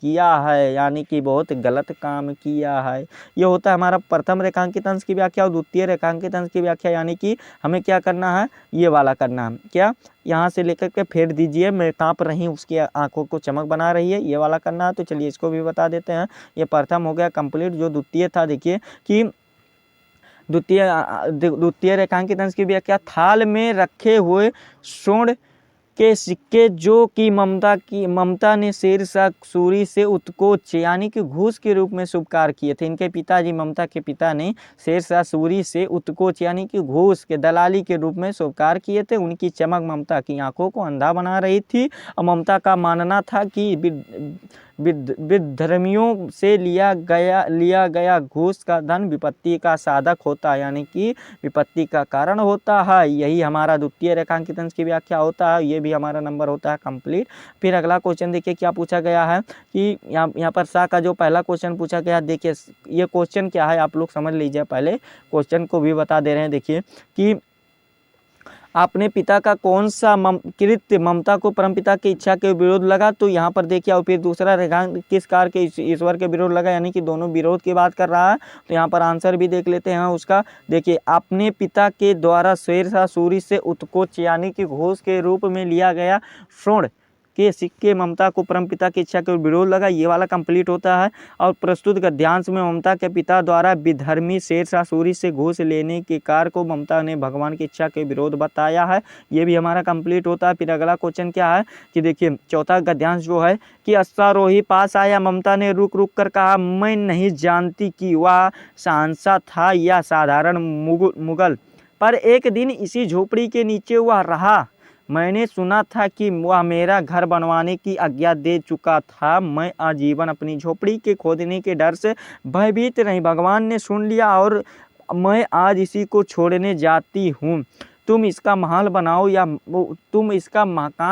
किया है, यानी कि बहुत गलत काम किया है। ये होता है हमारा प्रथम रेखांकित अंश की व्याख्या और द्वितीय रेखांकित अंश की व्याख्या, यानी कि हमें क्या करना है, ये वाला करना है। क्या, यहाँ से लेकर के फेर दीजिए, मैं काँप रही उसकी आंखों को चमक बना रही है, ये वाला करना है। तो चलिए इसको भी बता देते हैं। ये प्रथम हो गया कंप्लीट। जो द्वितीय था, देखिए कि द्वितीय रेखांकित अंश की व्याख्या, थाल में रखे हुए स्वर्ण के सिक्के जो कि ममता ने शेरशाह सूरी से उत्कोच यानी कि घूस के रूप में स्वीकार किए थे। इनके पिताजी, ममता के पिता ने शेरशाह सूरी से उत्कोच यानी कि घूस के दलाली के रूप में स्वीकार किए थे। उनकी चमक ममता की आंखों को अंधा बना रही थी और ममता का मानना था कि विधर्मियों से लिया गया घूस का धन विपत्ति का साधक होता है, यानी कि विपत्ति का कारण होता है। यही हमारा द्वितीय रेखांकित अंश की व्याख्या होता है। ये भी हमारा नंबर होता है कंप्लीट। फिर अगला क्वेश्चन देखिए क्या पूछा गया है कि यहाँ पर सा का जो पहला क्वेश्चन पूछा गया, देखिए ये क्वेश्चन क्या है आप लोग समझ लीजिए। पहले क्वेश्चन को भी बता दे रहे हैं। देखिए कि अपने पिता का कौन सा कृत्य ममता को परमपिता की इच्छा के विरोध लगा। तो यहाँ पर देखिए, और फिर दूसरा रेखांक किस कार के ईश्वर के विरोध लगा, यानी कि दोनों विरोध की बात कर रहा है। तो यहाँ पर आंसर भी देख लेते हैं उसका। देखिए, अपने पिता के द्वारा शेरशाह सूरी से उत्कोच यानी कि घूस के रूप में लिया गया स्वर्ण के सिक्के ममता को परमपिता की इच्छा के विरोध लगा, ये वाला कंप्लीट होता है। और प्रस्तुत गद्यांश में ममता के पिता द्वारा विधर्मी शेरशाह सूरी से घूस लेने के कार्य को ममता ने भगवान की इच्छा के विरोध बताया है, ये भी हमारा कंप्लीट होता है। फिर अगला क्वेश्चन क्या है कि देखिए चौथा गद्यांश जो है कि अश्वारोही पास आया, ममता ने रुक रुक कर कहा, मैं नहीं जानती कि वह शहंशाह था या साधारण मुगल, पर एक दिन इसी झोपड़ी के नीचे वह रहा। मैंने सुना था कि वह मेरा घर बनवाने की आज्ञा दे चुका था। मैं आजीवन अपनी झोपड़ी के खोदने के डर से भयभीत रही। भगवान ने सुन लिया और मैं आज इसी को छोड़ने जाती हूँ। तुम इसका मकान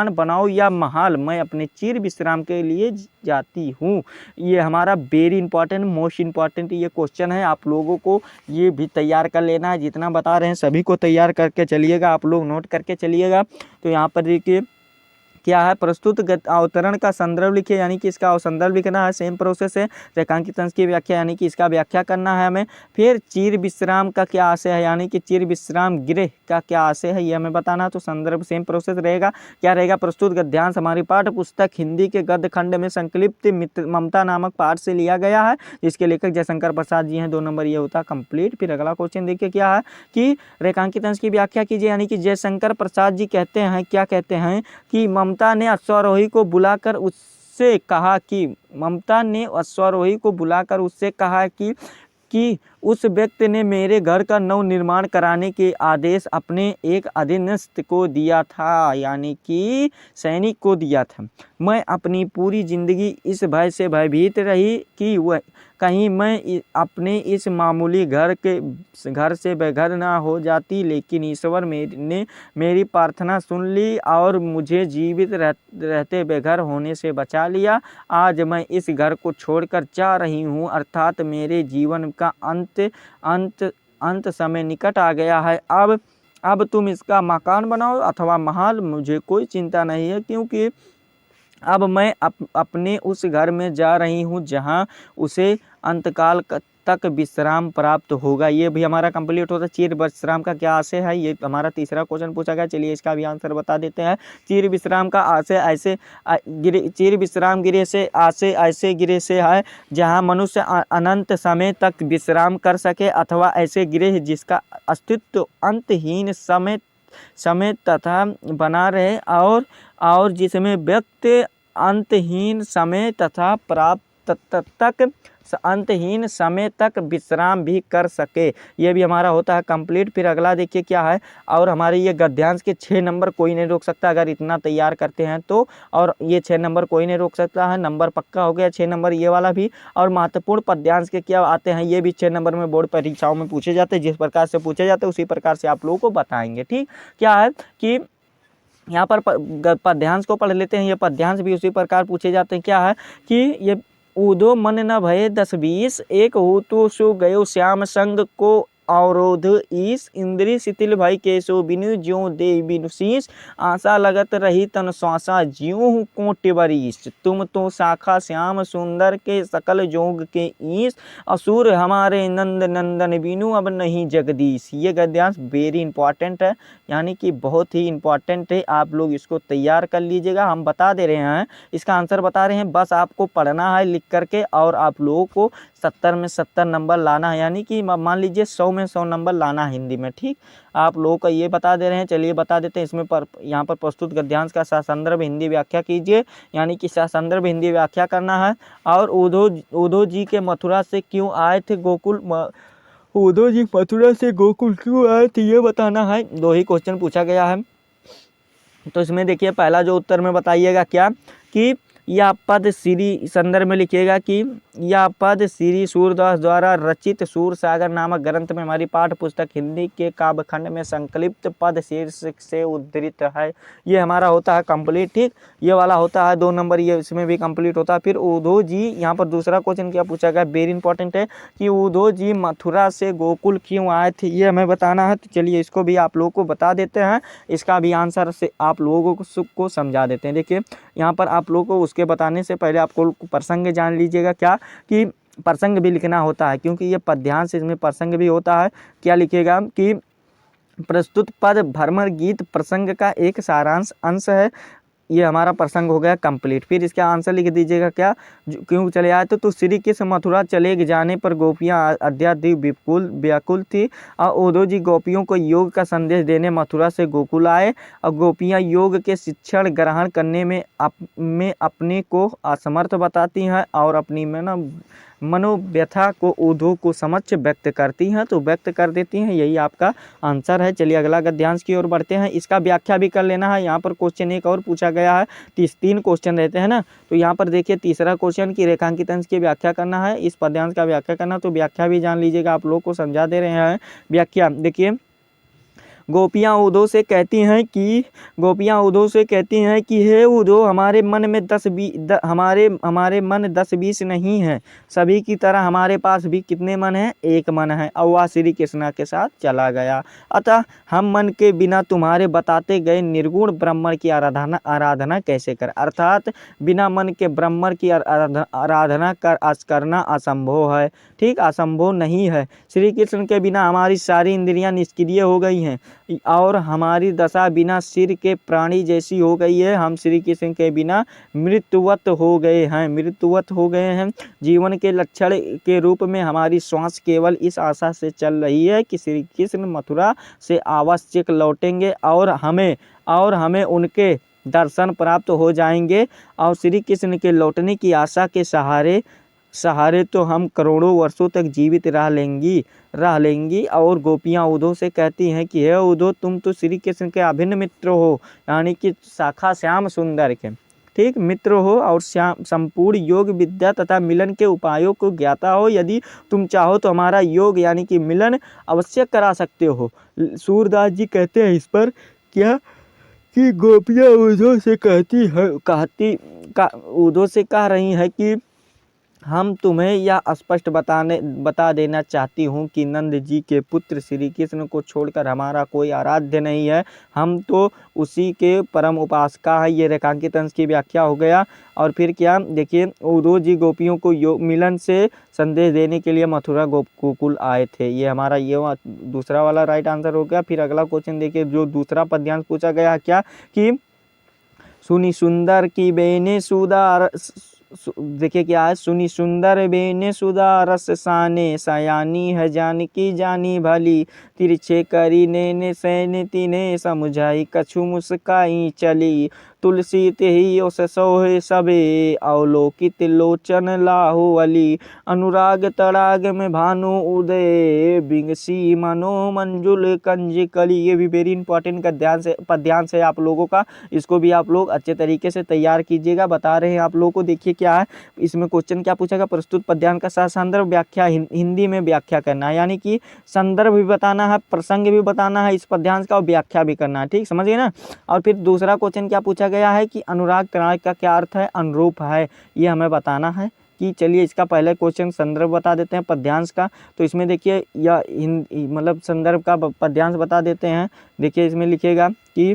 बनाओ या महल, मैं अपने चिर विश्राम के लिए जाती हूँ। ये हमारा वेरी इंपॉर्टेंट, मोस्ट इंपॉर्टेंट ये क्वेश्चन है। आप लोगों को ये भी तैयार कर लेना है। जितना बता रहे हैं सभी को तैयार करके चलिएगा, आप लोग नोट करके चलिएगा। तो यहाँ पर देखिए क्या है, प्रस्तुत अवतरण का संदर्भ लिखिए, यानी कि इसका संदर्भ लिखना है। सेम प्रोसेस है। रेखांकित अंश की व्याख्या, यानी कि इसका व्याख्या करना है हमें। फिर चिर विश्राम का क्या आशय है, यानी कि चिर विश्राम गृह का क्या आशय है, ये हमें बताना। तो संदर्भ सेम प्रोसेस रहेगा। क्या रहेगा, प्रस्तुत गद्यांश हमारी पाठ्य पुस्तक हिंदी के गद्य खंड में संकलिप्त ममता नामक पाठ से लिया गया है। इसके लेखक जयशंकर प्रसाद जी हैं। 2 नंबर ये होता है कंप्लीट। फिर अगला क्वेश्चन देखिए क्या है कि रेखांकित अंश की व्याख्या कीजिए, यानी कि जयशंकर प्रसाद जी कहते हैं, क्या कहते हैं कि ममता ने अश्वारोही को बुलाकर उससे कहा कि उस व्यक्ति ने मेरे घर का नव निर्माण कराने के आदेश अपने एक अधीनस्थ को दिया था, यानी कि सैनिक को दिया था। मैं अपनी पूरी जिंदगी इस भय से भयभीत रही कि वह कहीं मैं अपने इस मामूली घर से बेघर ना हो जाती, लेकिन ईश्वर ने मेरी प्रार्थना सुन ली और मुझे जीवित रहते बेघर होने से बचा लिया। आज मैं इस घर को छोड़कर जा रही हूँ, अर्थात मेरे जीवन का अंत समय निकट आ गया है। अब तुम इसका मकान बनाओ अथवा महल, मुझे कोई चिंता नहीं है, क्योंकि अब मैं अपने उस घर में जा रही हूँ जहाँ उसे अंतकाल तक विश्राम प्राप्त होगा। ये भी हमारा कंप्लीट होता है। चिर विश्राम का क्या आशय है, ये हमारा तीसरा क्वेश्चन पूछा गया। चलिए इसका भी आंसर बता देते हैं। चिर विश्राम का आशय चिर विश्राम गृह से आशय ऐसे गृह से है जहाँ मनुष्य अनंत समय तक विश्राम कर सके, अथवा ऐसे गृह जिसका अस्तित्व अंतहीन समय तथा बना रहे और जिसमें व्यक्ति अंतहीन समय तक विश्राम भी कर सके। ये भी हमारा होता है कंप्लीट। फिर अगला देखिए क्या है, और हमारे ये गद्यांश के 6 नंबर कोई नहीं रोक सकता अगर इतना तैयार करते हैं तो, और ये 6 नंबर कोई नहीं रोक सकता है। नंबर पक्का हो गया 6 नंबर ये वाला भी। और महत्वपूर्ण पद्यांश के क्या आते हैं, ये भी 6 नंबर में बोर्ड परीक्षाओं में पूछे जाते हैं। जिस प्रकार से पूछे जाते हैं उसी प्रकार से आप लोगों को बताएंगे। ठीक, क्या है कि यहाँ पर पद्यांश को पढ़ लेते हैं। ये पद्यांश भी उसी प्रकार पूछे जाते हैं। क्या है कि ये ऊदो मन न भये 10-20, एक हो तो सो गयो श्याम संग को अवरोध ईस, इंद्री शिथिल भई केशो बिनु ज्यों देहि बिनु शीस, आशा लगत रही तन श्वासा ज्यों कोटि बरीस, तुम तो शाखा श्याम सुंदर के सकल जोग के ईस, असुर हमारे नंद नंदन बिनु अब नहीं जगदीश। ये गद्यांश वेरी इंपॉर्टेंट है, यानी कि बहुत ही इंपॉर्टेंट है, आप लोग इसको तैयार कर लीजिएगा। हम बता दे रहे हैं, इसका आंसर बता रहे हैं, बस आपको पढ़ना है लिख करके, और आप लोगों को 70 में 70 नंबर लाना है, यानी कि मान लीजिए 100 में 100 नंबर लाना है हिंदी में। ठीक, आप लोगों का ये बता दे रहे हैं। चलिए बता देते हैं, इसमें यहाँ पर प्रस्तुत गद्यांश का ससंदर्भ हिंदी व्याख्या कीजिए, यानी कि ससंदर्भ हिंदी व्याख्या करना है। और उद्धव जी के मथुरा से क्यों आए थे गोकुल, उद्धव जी मथुरा से गोकुल क्यों आए थे ये बताना है। 2 ही क्वेश्चन पूछा गया है। तो इसमें देखिए पहला जो उत्तर में बताइएगा क्या कि यह पद श्री, संदर्भ में लिखिएगा कि यह पद श्री सूरदास द्वारा रचित सूर सागर नामक ग्रंथ में हमारी पाठ्य पुस्तक हिंदी के काव्यखंड में संकलिप्त पद शीर्षक से उद्धृत है। ये हमारा होता है कंप्लीट। ठीक, ये वाला होता है 2 नंबर, ये इसमें भी कंप्लीट होता है। फिर उद्धव जी, यहाँ पर दूसरा क्वेश्चन क्या पूछा गया, वेरी इंपॉर्टेंट है कि उद्धव जी मथुरा से गोकुल क्यों आए थे, ये हमें बताना है। तो चलिए इसको भी आप लोगों को बता देते हैं, इसका भी आंसर से आप लोगों को समझा देते हैं। देखिए यहाँ पर आप लोगों को उसके बताने से पहले आपको प्रसंग जान लीजिएगा, क्या कि प्रसंग भी लिखना होता है, क्योंकि ये पद्यांश, इसमें प्रसंग भी होता है। क्या लिखेगा कि प्रस्तुत पद भ्रमर गीत प्रसंग का एक सारांश अंश है। ये हमारा प्रसंग हो गया कंप्लीट। फिर इसका आंसर लिख दीजिएगा क्या, क्यों चले आए तो श्री कृष्ण मथुरा चले जाने पर गोपियाँ अद्याधिक व्याकुल थी, और उद्धव जी गोपियों को योग का संदेश देने मथुरा से गोकुल आए, और गोपियाँ योग के शिक्षण ग्रहण करने में अपने को असमर्थ बताती हैं और अपनी मनोव्यथा को उद्धव को समक्ष व्यक्त करती हैं, तो व्यक्त कर देती हैं। यही आपका आंसर है। चलिए अगला गद्यांश की ओर बढ़ते हैं, इसका व्याख्या भी कर लेना है। यहाँ पर क्वेश्चन एक और पूछा गया है, 3 क्वेश्चन रहते हैं ना, तो यहाँ पर देखिए तीसरा क्वेश्चन की रेखांकित अंश की व्याख्या करना है, इस पद्यांश का व्याख्या करना, तो व्याख्या भी जान लीजिएगा, आप लोग को समझा दे रहे हैं। व्याख्या देखिए, गोपियाँ उद्धव से कहती हैं कि हे उद्धव, हमारे मन 10-20 नहीं है, सभी की तरह हमारे पास भी कितने मन हैं, 1 मन है, और वह श्री कृष्ण के साथ चला गया। अतः हम मन के बिना तुम्हारे बताते गए निर्गुण ब्रह्म की आराधना कैसे करें, अर्थात बिना मन के ब्रह्म की आराधना करना असंभव है। ठीक, असंभव नहीं है। श्री कृष्ण के बिना हमारी सारी इंद्रियां निष्क्रिय हो गई हैं, और हमारी दशा बिना सिर के प्राणी जैसी हो गई है। हम श्री कृष्ण के बिना मृत्युवत हो गए हैं। जीवन के लक्षण के रूप में हमारी श्वास केवल इस आशा से चल रही है कि श्री कृष्ण मथुरा से आवश्यक लौटेंगे, और हमें उनके दर्शन प्राप्त हो जाएंगे, और श्री कृष्ण के लौटने की आशा के सहारे तो हम करोड़ों वर्षों तक जीवित रह लेंगी। और गोपियाँ उद्धव से कहती हैं कि हे उद्धव, तुम तो श्री कृष्ण के अभिन्न मित्र हो, यानी कि शाखा श्याम सुंदर के, ठीक, मित्र हो, और संपूर्ण योग विद्या तथा मिलन के उपायों को ज्ञाता हो। यदि तुम चाहो तो हमारा योग यानी कि मिलन अवश्य करा सकते हो। सूरदास जी कहते हैं इस पर क्या कि गोपियाँ उद्धव से कह रही है कि हम तुम्हें यह स्पष्ट बता देना चाहती हूँ कि नंद जी के पुत्र श्री कृष्ण को छोड़कर हमारा कोई आराध्य नहीं है, हम तो उसी के परम उपासका है। ये रेखांकित अंश की व्याख्या हो गया। और फिर क्या देखिए, उद्धव जी गोपियों को मिलन से संदेश देने के लिए मथुरा गोकुल आए थे। ये हमारा दूसरा वाला राइट आंसर हो गया। फिर अगला क्वेश्चन देखिए, जो दूसरा पद्यांश पूछा गया क्या कि सुनी सुंदर की बेने सुदा, देखिए क्या है, सुनी सुंदर बेने सुदा रस साने, सयानी है जानकी जानी भली, तिरछे करी नेने सैने तिने समुझाई, कछु मुस्काई चली, तुलसी तेहि ओस सोहे सबे, अवलोकित लोचन लाहु अली, अनुराग तड़ाग में भानु उदय, बिंगसी मनो मंजुल कंज कली। ये भी वेरी इंपॉर्टेंट पद्यांश है आप लोगों का, इसको भी आप लोग अच्छे तरीके से तैयार कीजिएगा। बता रहे हैं आप लोगों को, देखिए क्या है इसमें क्वेश्चन क्या पूछेगा, प्रस्तुत पद्यांश का संदर्भ व्याख्या हिंदी में व्याख्या करना है, यानी कि संदर्भ भी बताना है, प्रसंग भी बताना है इस पद्यांश का, और व्याख्या भी करना है। ठीक, समझिए ना। और फिर दूसरा क्वेश्चन क्या पूछा गया है कि अनुराग तड़ाग का क्या अर्थ है, अनुरूप है, ये हमें बताना है। कि चलिए इसका पहले क्वेश्चन संदर्भ बता देते हैं पद्यांश का। तो इसमें देखिए या मतलब संदर्भ का पद्यांश बता देते हैं। देखिए इसमें लिखिएगा कि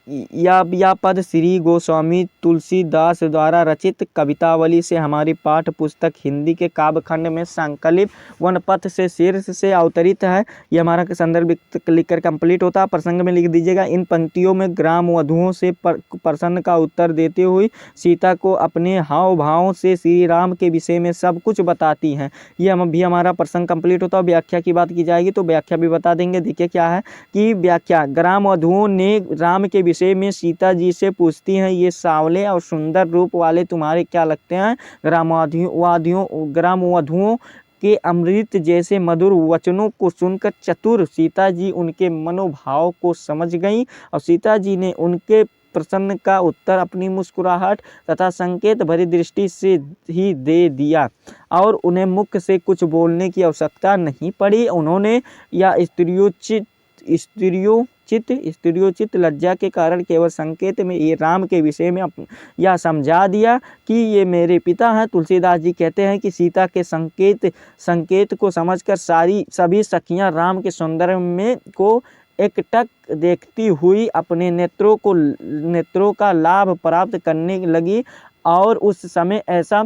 यह पद श्री गोस्वामी तुलसीदास द्वारा रचित कवितावली से हमारी पाठ्य पुस्तक हिंदी के काव्यखंड में संकलित वनपथ से शीर्ष से अवतरित है। ये हमारा संदर्भ लिखकर कंप्लीट होता है। प्रसंग में लिख दीजिएगा, इन पंक्तियों में ग्राम वधुओं से प्रश्न का उत्तर देते हुए सीता को अपने हाव भाव से श्री राम के विषय में सब कुछ बताती हैं। ये भी हमारा प्रसंग कंप्लीट होता है। व्याख्या की बात की जाएगी तो व्याख्या भी बता देंगे। देखिए क्या है कि व्याख्या, ग्राम वधुओं ने राम के विषय में सीता जी से पूछती हैं, ये सांवले और सुंदर रूप वाले तुम्हारे क्या लगते हैं? ग्राम वधुओं के अमृत जैसे मधुर वचनों को सुनकर चतुर सीता जी उनके मनोभाव को समझ गईं और सीता जी ने उनके प्रश्न का उत्तर अपनी मुस्कुराहट तथा संकेत भरी दृष्टि से ही दे दिया और उन्हें मुख से कुछ बोलने की आवश्यकता नहीं पड़ी। उन्होंने या स्त्रियोचित लज्जा के कारण केवल संकेत में ये राम के विषय में यह समझा दिया कि ये मेरे पिता हैं। तुलसीदास जी कहते हैं कि सीता के संकेत को समझकर सभी सखियां राम के सौंदर्य में को एकटक देखती हुई अपने नेत्रों का लाभ प्राप्त करने लगी और उस समय ऐसा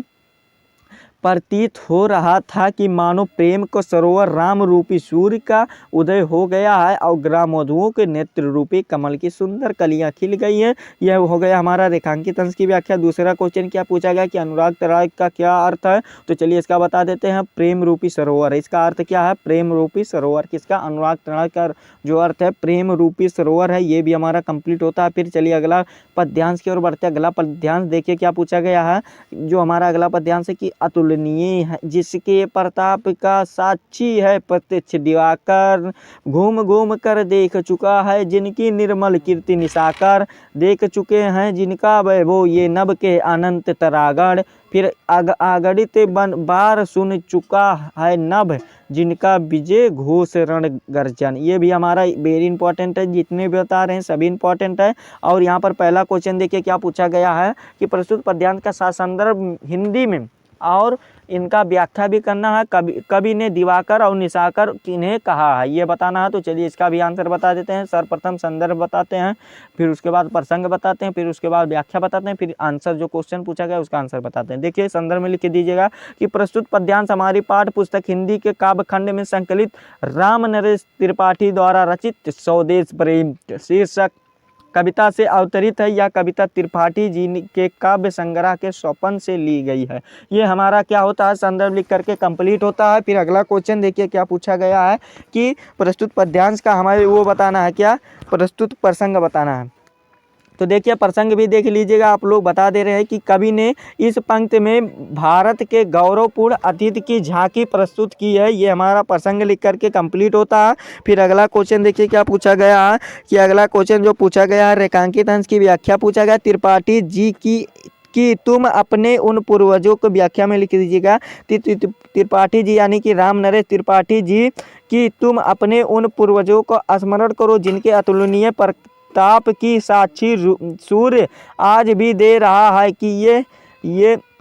प्रतीत हो रहा था कि मानो प्रेम को सरोवर राम रूपी सूर्य का उदय हो गया है और ग्राम वधुओं के नेत्र रूपी कमल की सुंदर कलियां खिल गई हैं। यह हो गया हमारा रेखांकित अंश की व्याख्या। दूसरा क्वेश्चन क्या पूछा गया कि अनुराग तराग का क्या अर्थ है? तो चलिए इसका बता देते हैं, प्रेम रूपी सरोवर। इसका अर्थ क्या है? प्रेम रूपी सरोवर। किसका? अनुराग तराग का जो अर्थ है प्रेम रूपी सरोवर है। ये भी हमारा कंप्लीट होता है। फिर चलिए अगला पद्यांश की ओर बढ़ते हैं। अगला पद्यांश देखिए क्या पूछा गया है। जो हमारा अगला पद्यांश है कि अतुलनीय है जिसके प्रताप का साक्षी है प्रत्यक्ष दिवाकर, घूम घूम कर देख चुका है जिनकी निर्मल कीर्ति निशाकर, देख चुके हैं जिनका वैभव ये नभ के अनंत तरागण, फिर आगड़ित बार सुन चुका है नभ जिनका विजय घोष रण गर्जन। ये भी हमारा वेरी इंपॉर्टेंट है। जितने भी बता रहे हैं सभी इंपॉर्टेंट है। और यहाँ पर पहला क्वेश्चन देखिए क्या पूछा गया है कि प्रस्तुत पद्यांश का संदर्भ हिंदी में और इनका व्याख्या भी करना है। कवि ने दिवाकर और निशाकर किन्हें कहा है ये बताना है। तो चलिए इसका भी आंसर बता देते हैं। सर्वप्रथम संदर्भ बताते हैं, फिर उसके बाद प्रसंग बताते हैं, फिर उसके बाद व्याख्या बताते हैं, फिर आंसर जो क्वेश्चन पूछा गया उसका आंसर बताते हैं। देखिए संदर्भ में लिख दीजिएगा कि प्रस्तुत पद्यांश हमारी पाठ्य पुस्तक हिंदी के काव्यखंड में संकलित राम नरेश त्रिपाठी द्वारा रचित स्वदेश प्रेम शीर्षक कविता से अवतरित है। यह कविता त्रिपाठी जी के काव्य संग्रह के स्वपन से ली गई है। ये हमारा क्या होता है? संदर्भ लिख करके कंप्लीट होता है। फिर अगला क्वेश्चन देखिए क्या पूछा गया है कि प्रस्तुत पद्यांश का हमारे वो बताना है, क्या प्रस्तुत प्रसंग बताना है। तो देखिए प्रसंग भी देख लीजिएगा। आप लोग बता दे रहे हैं कि कवि ने इस पंक्ति में भारत के गौरवपूर्ण अतीत की झांकी प्रस्तुत की है। ये हमारा प्रसंग लिख करके कंप्लीट होता है। फिर अगला क्वेश्चन देखिए क्या पूछा गया है कि अगला क्वेश्चन जो पूछा गया है रेखांकित अंश की व्याख्या पूछा गया। त्रिपाठी जी की तुम अपने उन पूर्वजों को व्याख्या में लिख दीजिएगा। त्रिपाठी जी यानी कि राम नरेश त्रिपाठी जी की तुम अपने उन पूर्वजों को स्मरण करो जिनके अतुलनीय ताप की साक्षी सूर्य आज भी दे रहा है कि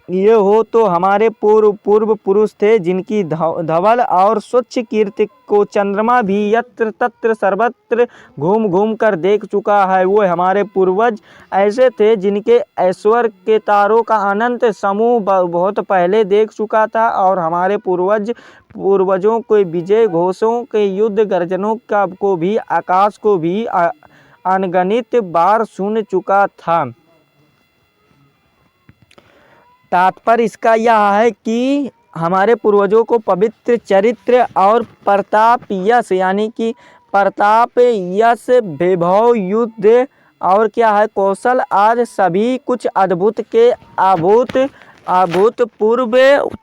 ये हो तो हमारे पूर्व पुरुष थे जिनकी धवल और स्वच्छ कीर्ति को चंद्रमा भी यत्र तत्र सर्वत्र घूम घूम कर देख चुका है। वो हमारे पूर्वज ऐसे थे जिनके ऐश्वर्य के तारों का अनंत समूह बहुत पहले देख चुका था और हमारे पूर्वजों को विजय घोषों के युद्ध गर्जनों को भी आकाश को भी अनगणित बार सुन चुका था। तात्पर्य इसका यह है कि हमारे पूर्वजों को पवित्र चरित्र और प्रताप यश यानी कि प्रताप यश वैभव युद्ध और क्या है कौशल आज सभी कुछ अद्भुत के अभूतपूर्व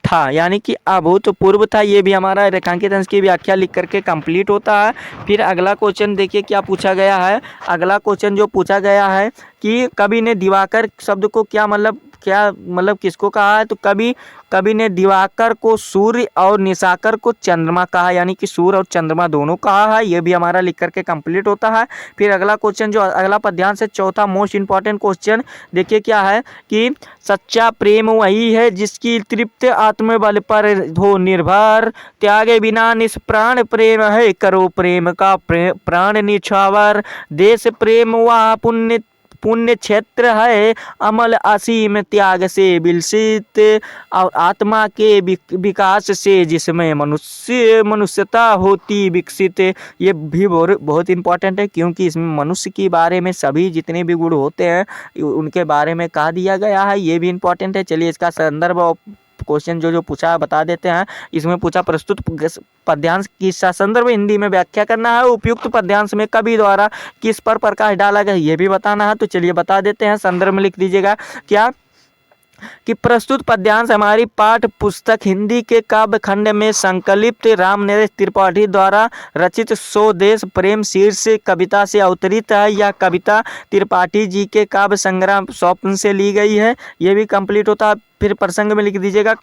था यानी कि अभूतपूर्व था। ये भी हमारा रेखांकित अंश की व्याख्या लिख करके कंप्लीट होता है। फिर अगला क्वेश्चन देखिए क्या पूछा गया है। अगला क्वेश्चन जो पूछा गया है कि कवि ने दिवाकर शब्द को क्या मतलब किसको कहा है। तो कवि कवि ने दिवाकर को सूर्य और निशाकर को चंद्रमा कहा, यानी कि सूर्य और चंद्रमा दोनों कहा है। ये भी हमारा लिख करके कंप्लीट होता है। फिर अगला क्वेश्चन, जो अगला पद्यांश है, चौथा मोस्ट इंपॉर्टेंट क्वेश्चन, देखिए क्या है कि सच्चा प्रेम वही है जिसकी तृप्त आत्मबल पर हो निर्भर, त्यागे बिना निष्प्राण प्रेम है, करो प्रेम का प्राण निछावर, देश प्रेम वह पुण्य क्षेत्र है, अमल असीम त्याग से विलसित, और आत्मा के विकास से जिसमें मनुष्यता होती विकसित। ये भी बहुत इंपॉर्टेंट है, क्योंकि इसमें मनुष्य के बारे में सभी जितने भी गुण होते हैं उनके बारे में कहा दिया गया है। ये भी इंपॉर्टेंट है। चलिए इसका संदर्भ क्वेश्चन जो पूछा बता देते हैं। इसमें पूछा प्रस्तुत पद्यांश की संदर्भ हिंदी में व्याख्या करना है। उपयुक्त पद्यांश में कवि द्वारा किस पर प्रकाश डाला गया ये भी बताना है। तो चलिए बता देते हैं। संदर्भ में लिख दीजिएगा क्या कि प्रस्तुत पद्यांश हमारी पाठ्य पुस्तक हिंदी के काव्य खंड में संकलित रामनरेश त्रिपाठी द्वारा रचित स्वदेश प्रेम शीर्षक कविता से अवतरित है। यह कविता त्रिपाठी जी के काव्य संग्रह स्वप्न से ली गई है। ये भी कंप्लीट होता है। फिर प्रसंग में लिख दीजिएगा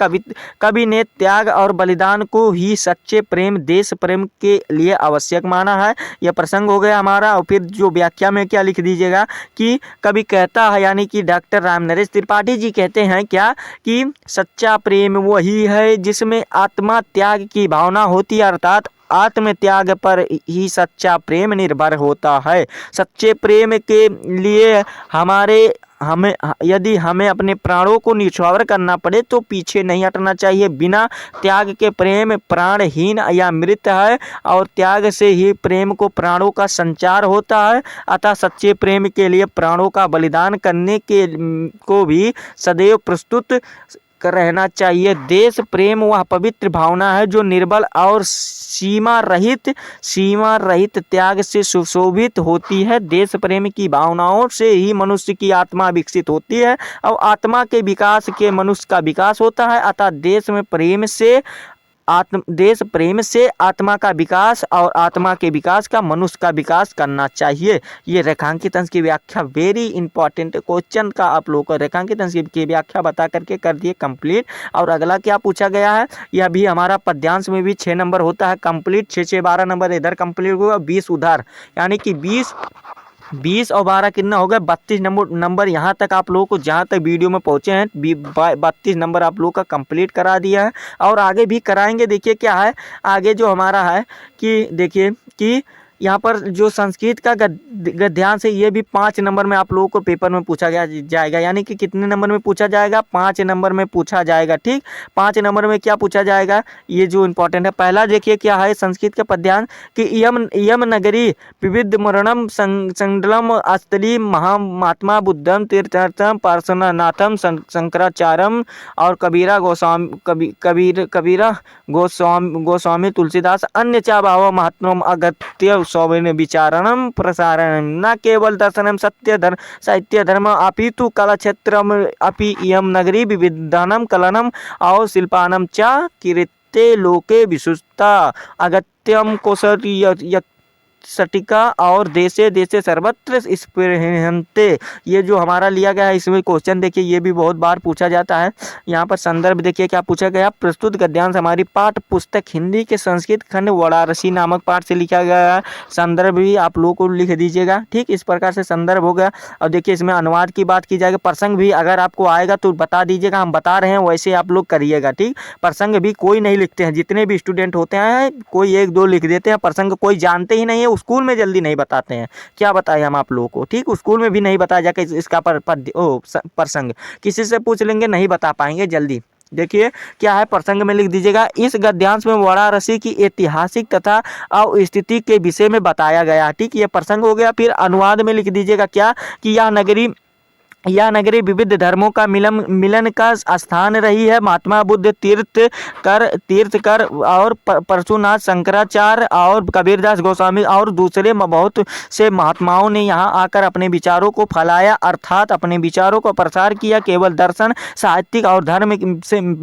कवि ने त्याग और बलिदान को ही सच्चे प्रेम देश प्रेम के लिए आवश्यक माना है। यह प्रसंग हो गया हमारा। और फिर जो व्याख्या में क्या लिख दीजिएगा कि कवि कहता है, यानी कि डॉक्टर रामनरेश त्रिपाठी जी कहते हैं क्या कि सच्चा प्रेम वही है जिसमें आत्मा त्याग की भावना होती है, अर्थात आत्म त्याग पर ही सच्चा प्रेम निर्भर होता है। सच्चे प्रेम के लिए यदि हमें अपने प्राणों को निछावर करना पड़े तो पीछे नहीं हटना चाहिए। बिना त्याग के प्रेम प्राणहीन या मृत है, और त्याग से ही प्रेम को प्राणों का संचार होता है। अतः सच्चे प्रेम के लिए प्राणों का बलिदान करने के को भी सदैव प्रस्तुत रहना चाहिए। देश प्रेम वह पवित्र भावना है जो निर्बल और सीमा रहित त्याग से सुशोभित होती है। देश प्रेम की भावनाओं से ही मनुष्य की आत्मा विकसित होती है, और आत्मा के विकास के मनुष्य का विकास होता है। अतः देश प्रेम से आत्मा का विकास और आत्मा के विकास का मनुष्य का विकास करना चाहिए। ये रेखांकित अंश की व्याख्या वेरी इंपॉर्टेंट क्वेश्चन का आप लोगों को रेखांकित अंश की व्याख्या बता करके कर दिए कंप्लीट। और अगला क्या पूछा गया है, यह भी हमारा पद्यांश में भी 6 नंबर होता है कंप्लीट। 6 12 नंबर इधर कंप्लीट होगा, 20 उधर, यानी कि 20 और 12 कितना हो गया 32 नंबर यहाँ तक आप लोगों को जहाँ तक वीडियो में पहुँचे हैं 32 नंबर आप लोगों का कंप्लीट करा दिया है, और आगे भी कराएंगे। देखिए क्या है आगे जो हमारा है कि देखिए कि यहाँ पर जो संस्कृत का गद्यांश है ये भी 5 नंबर में आप लोगों को पेपर में पूछा जाएगा, यानी कि कितने नंबर में पूछा जाएगा 5 नंबर में पूछा जाएगा। ठीक, 5 नंबर में क्या पूछा जाएगा ये जो इम्पोर्टेंट है। पहला देखिए क्या है संस्कृत का पद्यांश कि यम नगरी विविध मरणम संडलम अस्तली महात्मा बुद्धम तीर्थम पार्श्वनाथम शंकराचार्यम और कबीरा गोस्वामी तुलसीदास अन्य चा भाव महात्म अगत्य सौवन विचारणम प्रसारणम न केवल दर्शनम साहित्य धर्म अपितु कला क्षेत्रम अपि इयम नगरी विविधानम कलनम और शिल्पानम च कीर्ते लोके विशुष्टा अगत्यम कौशल सटिका और देशे देशे सर्वत्र स्पृहन्ते। ये जो हमारा लिया गया है इसमें क्वेश्चन देखिए ये भी बहुत बार पूछा जाता है। यहाँ पर संदर्भ देखिए क्या पूछा गया, प्रस्तुत गद्यांश हमारी पाठ्य पुस्तक हिंदी के संस्कृत खंड वाराणसी नामक पाठ से लिखा गया है। संदर्भ भी आप लोगों को लिख दीजिएगा। ठीक, इस प्रकार से संदर्भ हो गया। और देखिए इसमें अनुवाद की बात की जाएगी, प्रसंग भी अगर आपको आएगा तो बता दीजिएगा, हम बता रहे हैं वैसे आप लोग करिएगा। ठीक, प्रसंग भी कोई नहीं लिखते हैं, जितने भी स्टूडेंट होते हैं कोई 1 2 लिख देते हैं, प्रसंग कोई जानते ही नहीं है, स्कूल में जल्दी नहीं बताते हैं। क्या बताएं हम आप लोगों को, ठीक, स्कूल में भी नहीं बताया जाके इसका प्रसंग किसी से पूछ लेंगे नहीं बता पाएंगे जल्दी। देखिए क्या है प्रसंग में लिख दीजिएगा, इस गद्यांश में वाराणसी की ऐतिहासिक तथा स्थिति के विषय में बताया गया। ठीक, ये प्रसंग हो गया। फिर अनुवाद में लिख दीजिएगा क्या कि यह नगरी विविध धर्मों का मिलन का स्थान रही है। महात्मा बुद्ध तीर्थ कर और परशुनाथ शंकराचार्य और कबीरदास गोस्वामी और दूसरे बहुत से महात्माओं ने यहाँ आकर अपने विचारों को फैलाया, अर्थात अपने विचारों को प्रसार किया। केवल दर्शन साहित्यिक और धर्म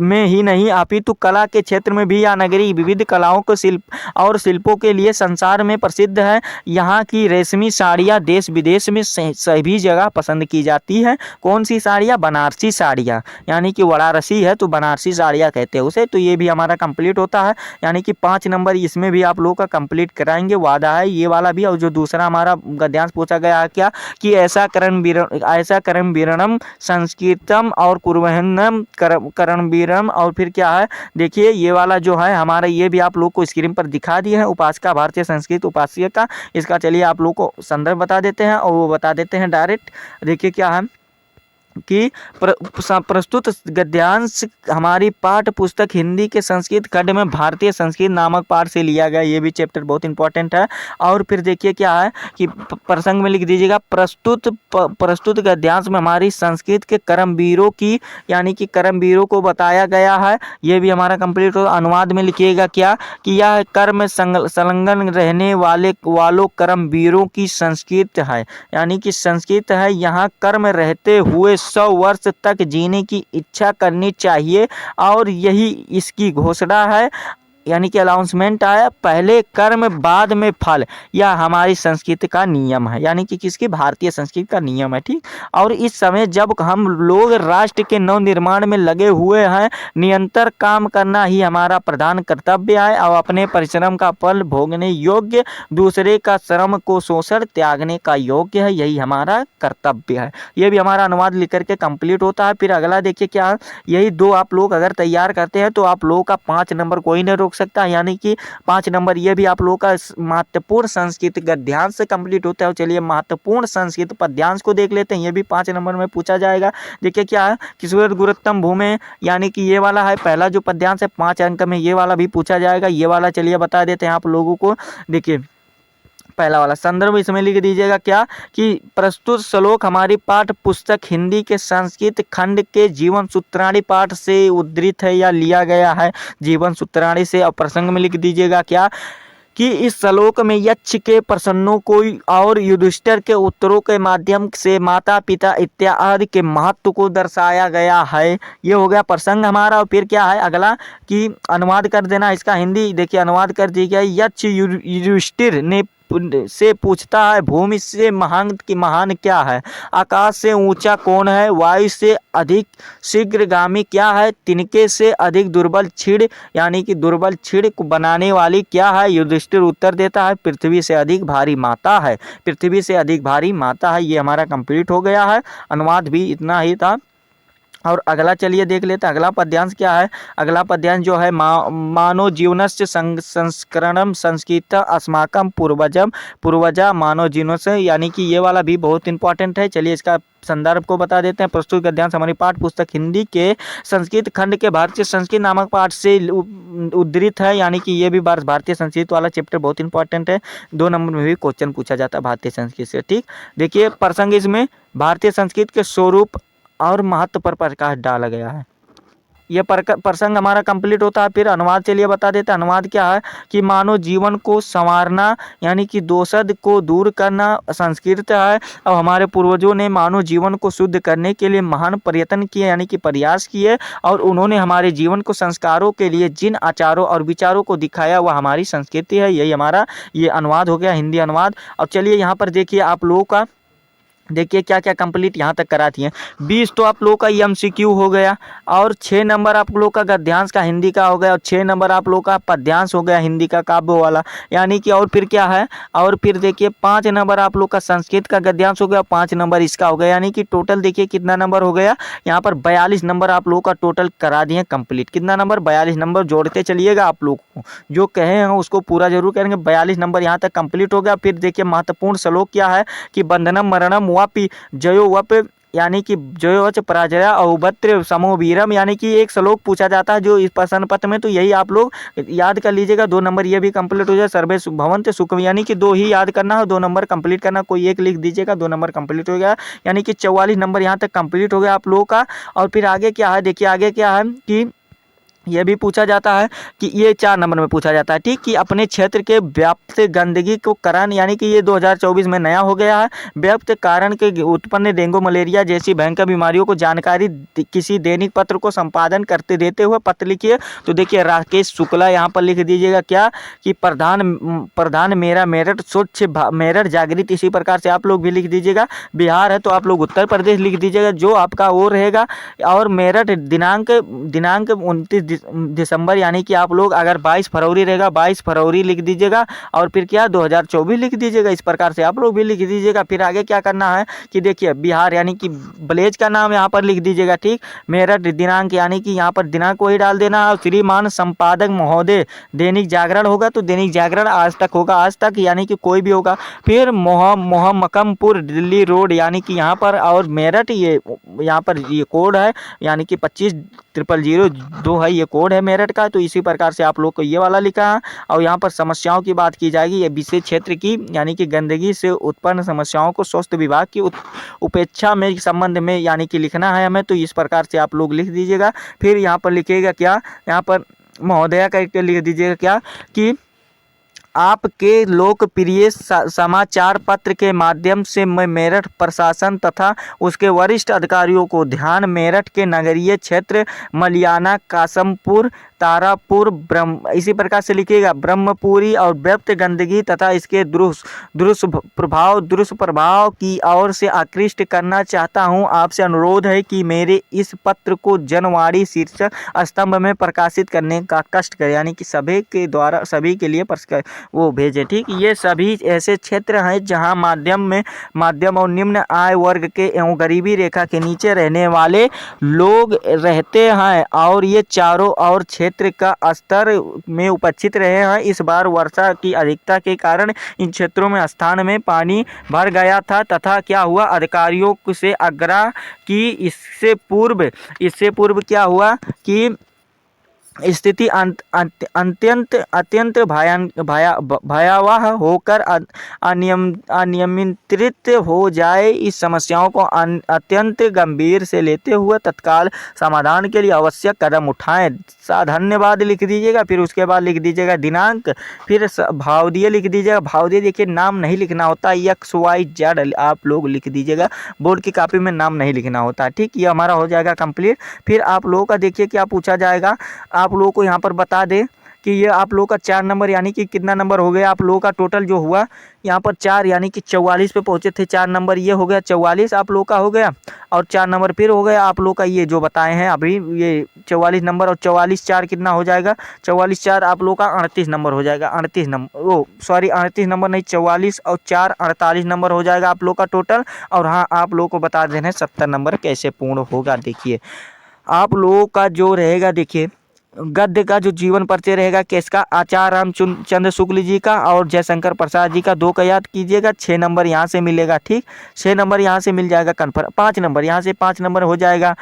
में ही नहीं अपितु कला के क्षेत्र में भी यह नगरी विविध कलाओं को शिल्पों के लिए संसार में प्रसिद्ध है। यहाँ की रेशमी साड़ियाँ देश विदेश में सभी जगह पसंद की जाती है। हैं कौन सी साड़ियाँ, बनारसी साड़ियाँ, यानी कि वाराणसी है तो बनारसी साड़ियाँ कहते हैं उसे। तो ये भी हमारा कंप्लीट होता है, यानी कि 5 नंबर इसमें भी आप लोगों का कंप्लीट कराएंगे, वादा है ये वाला भी। और जो दूसरा हमारा गद्यांश पूछा गया है क्या, कि ऐसा करण बीरणम संस्कृतम और कुर्वहनम करण बीरम, और फिर क्या है देखिए ये वाला जो है हमारा, ये भी आप लोग को स्क्रीन पर दिखा दिए हैं, उपासिका भारतीय संस्कृत उपासिका का। इसका चलिए आप लोग को संदर्भ बता देते हैं और वो बता देते हैं डायरेक्ट। देखिए क्या है कि प्रस्तुत गद्यांश हमारी पाठ्य पुस्तक हिंदी के संस्कृत खंड में भारतीय संस्कृत नामक पाठ से लिया गया। ये भी चैप्टर बहुत इंपॉर्टेंट है। और फिर देखिए क्या है कि प्रसंग में लिख दीजिएगा, प्रस्तुत गद्यांश में हमारी संस्कृत के कर्मवीरों की, यानी कि कर्मवीरों को बताया गया है। ये भी हमारा कंप्लीट हो। अनुवाद में लिखिएगा क्या, कि यह कर्म संलग्न रहने वालों कर्मवीरों की संस्कृत है, यानी कि संस्कृत है, यहाँ कर्म रहते हुए 100 वर्ष तक जीने की इच्छा करनी चाहिए, और यही इसकी घोषणा है, यानी कि अनाउंसमेंट आया, पहले कर्म बाद में फल। यह हमारी संस्कृति का नियम है, यानी कि किसकी, भारतीय संस्कृति का नियम है। ठीक। और इस समय जब हम लोग राष्ट्र के नव निर्माण में लगे हुए हैं, निरंतर काम करना ही हमारा प्रधान कर्तव्य है, और अपने परिश्रम का फल भोगने योग्य, दूसरे का श्रम को शोषण त्यागने का योग्य है, यही हमारा कर्तव्य है। ये भी हमारा अनुवाद लिख करके कंप्लीट होता है। फिर अगला देखिए क्या, यही दो आप लोग अगर तैयार करते हैं तो आप लोगों का 5 नंबर कोई नहीं रोक सकता है, यानी कि 5 नंबर ये भी आप लोगों का महत्वपूर्ण संस्कृत गद्यांश से कंप्लीट होता है। चलिए महत्वपूर्ण संस्कृत पद्यांश को देख लेते हैं, ये भी 5 नंबर में पूछा जाएगा। देखिए क्या है, किशोर गुरुत्तम भूमि, यानी कि ये वाला है पहला जो पद्यांश है, 5 अंक में ये वाला भी पूछा जाएगा। ये वाला चलिए बता देते हैं आप लोगों को। देखिए पहला वाला संदर्भ इसमें लिख दीजिएगा क्या, कि प्रस्तुत श्लोक हमारी पाठ्य पुस्तक हिंदी के संस्कृत खंड के जीवन सूत्राणी पाठ से उद्धृत है या लिया गया है, जीवन सूत्राणी से। और प्रसंग में लिख दीजिएगा क्या, कि इस श्लोक में यक्ष के प्रश्नों को और युधिष्ठिर के उत्तरों के माध्यम से माता पिता इत्यादि के महत्व को दर्शाया गया है। ये हो गया प्रसंग हमारा। और फिर क्या है अगला, कि अनुवाद कर देना इसका हिंदी। देखिए अनुवाद कर दिया, यक्ष युधिष्ठिर ने से पूछता है, भूमि से महान क्या है, आकाश से ऊंचा कौन है, वायु से अधिक शीघ्रगामी क्या है, तिनके से अधिक दुर्बल छिड़, यानी कि दुर्बल छिड़ को बनाने वाली क्या है। युधिष्ठिर उत्तर देता है, पृथ्वी से अधिक भारी माता है, पृथ्वी से अधिक भारी माता है। ये हमारा कंप्लीट हो गया है, अनुवाद भी इतना ही था। और अगला चलिए देख लेते हैं अगला पद्यांश क्या है। अगला पद्यांश जो है, मानव जीवनस्य संस्करणम संस्कृत अस्माकम पूर्वजा मानव जीवनस्य, यानी कि ये वाला भी बहुत इंपॉर्टेंट है। चलिए इसका संदर्भ को बता देते हैं। प्रस्तुत गद्यांश हमारी पाठ्य पुस्तक हिंदी के संस्कृत खंड के भारतीय संस्कृत नामक पाठ से उद्धृत है, यानी कि ये भी भारतीय संस्कृत वाला चैप्टर बहुत इंपॉर्टेंट है। 2 नंबर में भी क्वेश्चन पूछा जाता है भारतीय संस्कृत से। ठीक। देखिए प्रसंग इसमें भारतीय संस्कृत के स्वरूप और महत्व पर प्रकाश डाला गया है। यह प्रसंग हमारा कंप्लीट होता है। फिर अनुवाद चलिए बता देते हैं। अनुवाद क्या है, कि मानव जीवन को संवारना, यानी कि दोषद को दूर करना संस्कृत है, और हमारे पूर्वजों ने मानव जीवन को शुद्ध करने के लिए महान प्रयत्न किए, यानी कि प्रयास किए, और उन्होंने हमारे जीवन को संस्कारों के लिए जिन आचारों और विचारों को दिखाया वह हमारी संस्कृति है। यही हमारा ये अनुवाद हो गया, हिंदी अनुवाद। अब चलिए यहाँ पर देखिए आप लोगों का, देखिए क्या क्या कंप्लीट यहाँ तक कराती हैं। 20 तो आप लोगों का एमसीक्यू हो गया, और 6 नंबर आप लोगों का गद्यांश का हिंदी का हो गया, और 6 नंबर आप लोगों का पद्यांश हो गया हिंदी का काव्य वाला, यानी कि। और फिर क्या है, और फिर देखिए 5 नंबर आप लोग का संस्कृत का गद्यांश हो गया, 5 नंबर इसका हो गया, यानी कि टोटल देखिए कितना नंबर हो गया यहाँ पर 42 नंबर आप लोगों का टोटल करा दिए कंप्लीट। कितना नंबर, 42 नंबर जोड़ते चलिएगा। आप लोग को जो कहे हैं उसको पूरा जरूर करेंगे। 42 नंबर यहाँ तक कंप्लीट हो गया। फिर देखिए महत्वपूर्ण श्लोक क्या है, कि बंधनम मरणम वापि जयो वप, यानी कि जयोवच पराजया औभत्र समो वीरम, यानी कि एक श्लोक पूछा जाता है जो इस प्रश्न पत्र में, तो यही आप लोग याद कर लीजिएगा। 2 नंबर ये भी कंप्लीट हो जाए। सर्वे भवन्त सुखम, यानी कि 2 ही याद करना है, 2 नंबर कंप्लीट करना, कोई एक लिख दीजिएगा, 2 नंबर कंप्लीट हो गया, यानी कि 44 नंबर यहाँ तक कंप्लीट हो गया आप लोगों का। और फिर आगे क्या है, देखिए आगे क्या है, कि यह भी पूछा जाता है कि ये 4 नंबर में पूछा जाता है, ठीक, कि अपने क्षेत्र के व्याप्त गंदगी को कारण, यानी कि ये 2024 में नया हो गया है, व्याप्त कारण के उत्पन्न डेंगू मलेरिया जैसी भयंकर बीमारियों को जानकारी किसी दैनिक पत्र को संपादन करते देते हुए पत्र लिखिए। तो देखिए राकेश शुक्ला यहाँ पर लिख दीजिएगा क्या कि प्रधान मेरा मेरठ स्वच्छ मेरठ जागृत, इसी प्रकार से आप लोग भी लिख दीजिएगा। बिहार है तो आप लोग उत्तर प्रदेश लिख दीजिएगा जो आपका वो रहेगा। और मेरठ दिनांक 29 दिसंबर, यानी कि आप लोग अगर 22 फरवरी रहेगा 22 फरवरी लिख दीजिएगा। और फिर क्या 2024 लिख दीजिएगा, इस प्रकार से आप लोग भी लिख दीजिएगा। फिर आगे क्या करना है कि देखिए बिहार यानी कि विलेज का नाम यहाँ पर लिख दीजिएगा, ठीक। मेरठ दिनांक, यानी कि यहाँ पर दिनांक वही डाल देना। और श्रीमान संपादक महोदय, दैनिक जागरण होगा तो दैनिक जागरण, आज तक होगा आज तक, यानी कि कोई भी होगा। फिर मोहम्मदपुर दिल्ली रोड, यानी कि यहाँ पर, और मेरठ ये यहाँ पर ये कोड है, यानी कि 25,002 है, ये कोड है मेरठ का। तो इसी प्रकार से आप लोग को ये वाला लिखा है। और यहाँ पर समस्याओं की बात की जाएगी, ये विशेष क्षेत्र की, यानी कि गंदगी से उत्पन्न समस्याओं को स्वास्थ्य विभाग की उपेक्षा में संबंध में, यानी कि लिखना है हमें। तो इस प्रकार से आप लोग लिख दीजिएगा। फिर यहाँ पर लिखिएगा क्या, यहाँ पर महोदया का लिख दीजिएगा क्या कि आपके लोकप्रिय समाचार पत्र के माध्यम से मैं मेरठ प्रशासन तथा उसके वरिष्ठ अधिकारियों को ध्यान मेरठ के नगरीय क्षेत्र मलियाना, कासमपुर, तारापुर, इसी प्रकार से लिखिएगा ब्रह्मपुरी और व्याप्त गंदगी तथा इसके दुष्प्रभाव की ओर से आकृष्ट करना चाहता हूं। आपसे अनुरोध है कि मेरे इस पत्र को जनवाणी शीर्षक स्तंभ में प्रकाशित करने का कष्ट करें, यानी कि सभी के द्वारा सभी के लिए वो भेजे, ठीक। ये सभी ऐसे क्षेत्र हैं जहां माध्यम और निम्न आय वर्ग के एवं गरीबी रेखा के नीचे रहने वाले लोग रहते हैं और ये चारों और क्षेत्र का स्तर में उपस्थित रहे हैं। इस बार वर्षा की अधिकता के कारण इन क्षेत्रों में स्थान में पानी भर गया था तथा क्या हुआ, अधिकारियों से आग्रह कि इससे पूर्व क्या हुआ कि स्थिति अत्यंत भयावह होकर अनियंत्रित हो जाए। इस समस्याओं को अत्यंत गंभीर से लेते हुए तत्काल समाधान के लिए आवश्यक कदम उठाएं। धन्यवाद लिख दीजिएगा। फिर उसके बाद लिख दीजिएगा दिनांक, फिर भावदीय लिख दीजिएगा। भावदीय देखिए नाम नहीं लिखना होता, XYZ आप लोग लिख दीजिएगा, बोर्ड की कॉपी में नाम नहीं लिखना होता, ठीक। ये हमारा हो जाएगा कंप्लीट। फिर आप लोगों का देखिए क्या पूछा जाएगा, आप लोगों को यहाँ पर बता दें कि ये आप लोगों का 4 नंबर, यानी कि कितना नंबर हो गया आप लोगों का टोटल जो हुआ यहाँ पर 4, यानी कि 44 पे पहुँचे थे। 4 नंबर ये हो गया 44 आप लोगों का हो गया। और 4 नंबर फिर हो गया आप लोग का ये जो बताए हैं अभी, ये 44 नंबर। और 44 4 कितना हो जाएगा, 44 4 आप लोग का 38 नंबर हो जाएगा। 38 नंबर, 38 नंबर नहीं, 44 और 4 48 नंबर हो जाएगा आप लोग का टोटल। और हाँ, आप लोग को बता देना 70 नंबर कैसे पूर्ण होगा। देखिए आप लोगों का जो रहेगा, देखिए गद्य का जो जीवन परिचय रहेगा किसका, आचार्य रामचंद्र शुक्ल जी का और जयशंकर प्रसाद जी का, 2 का याद कीजिएगा। 6 नंबर यहाँ से मिलेगा, ठीक। 6 नंबर यहाँ से मिल जाएगा कन्फर्म। 5 नंबर यहाँ से 5 नंबर हो जाएगा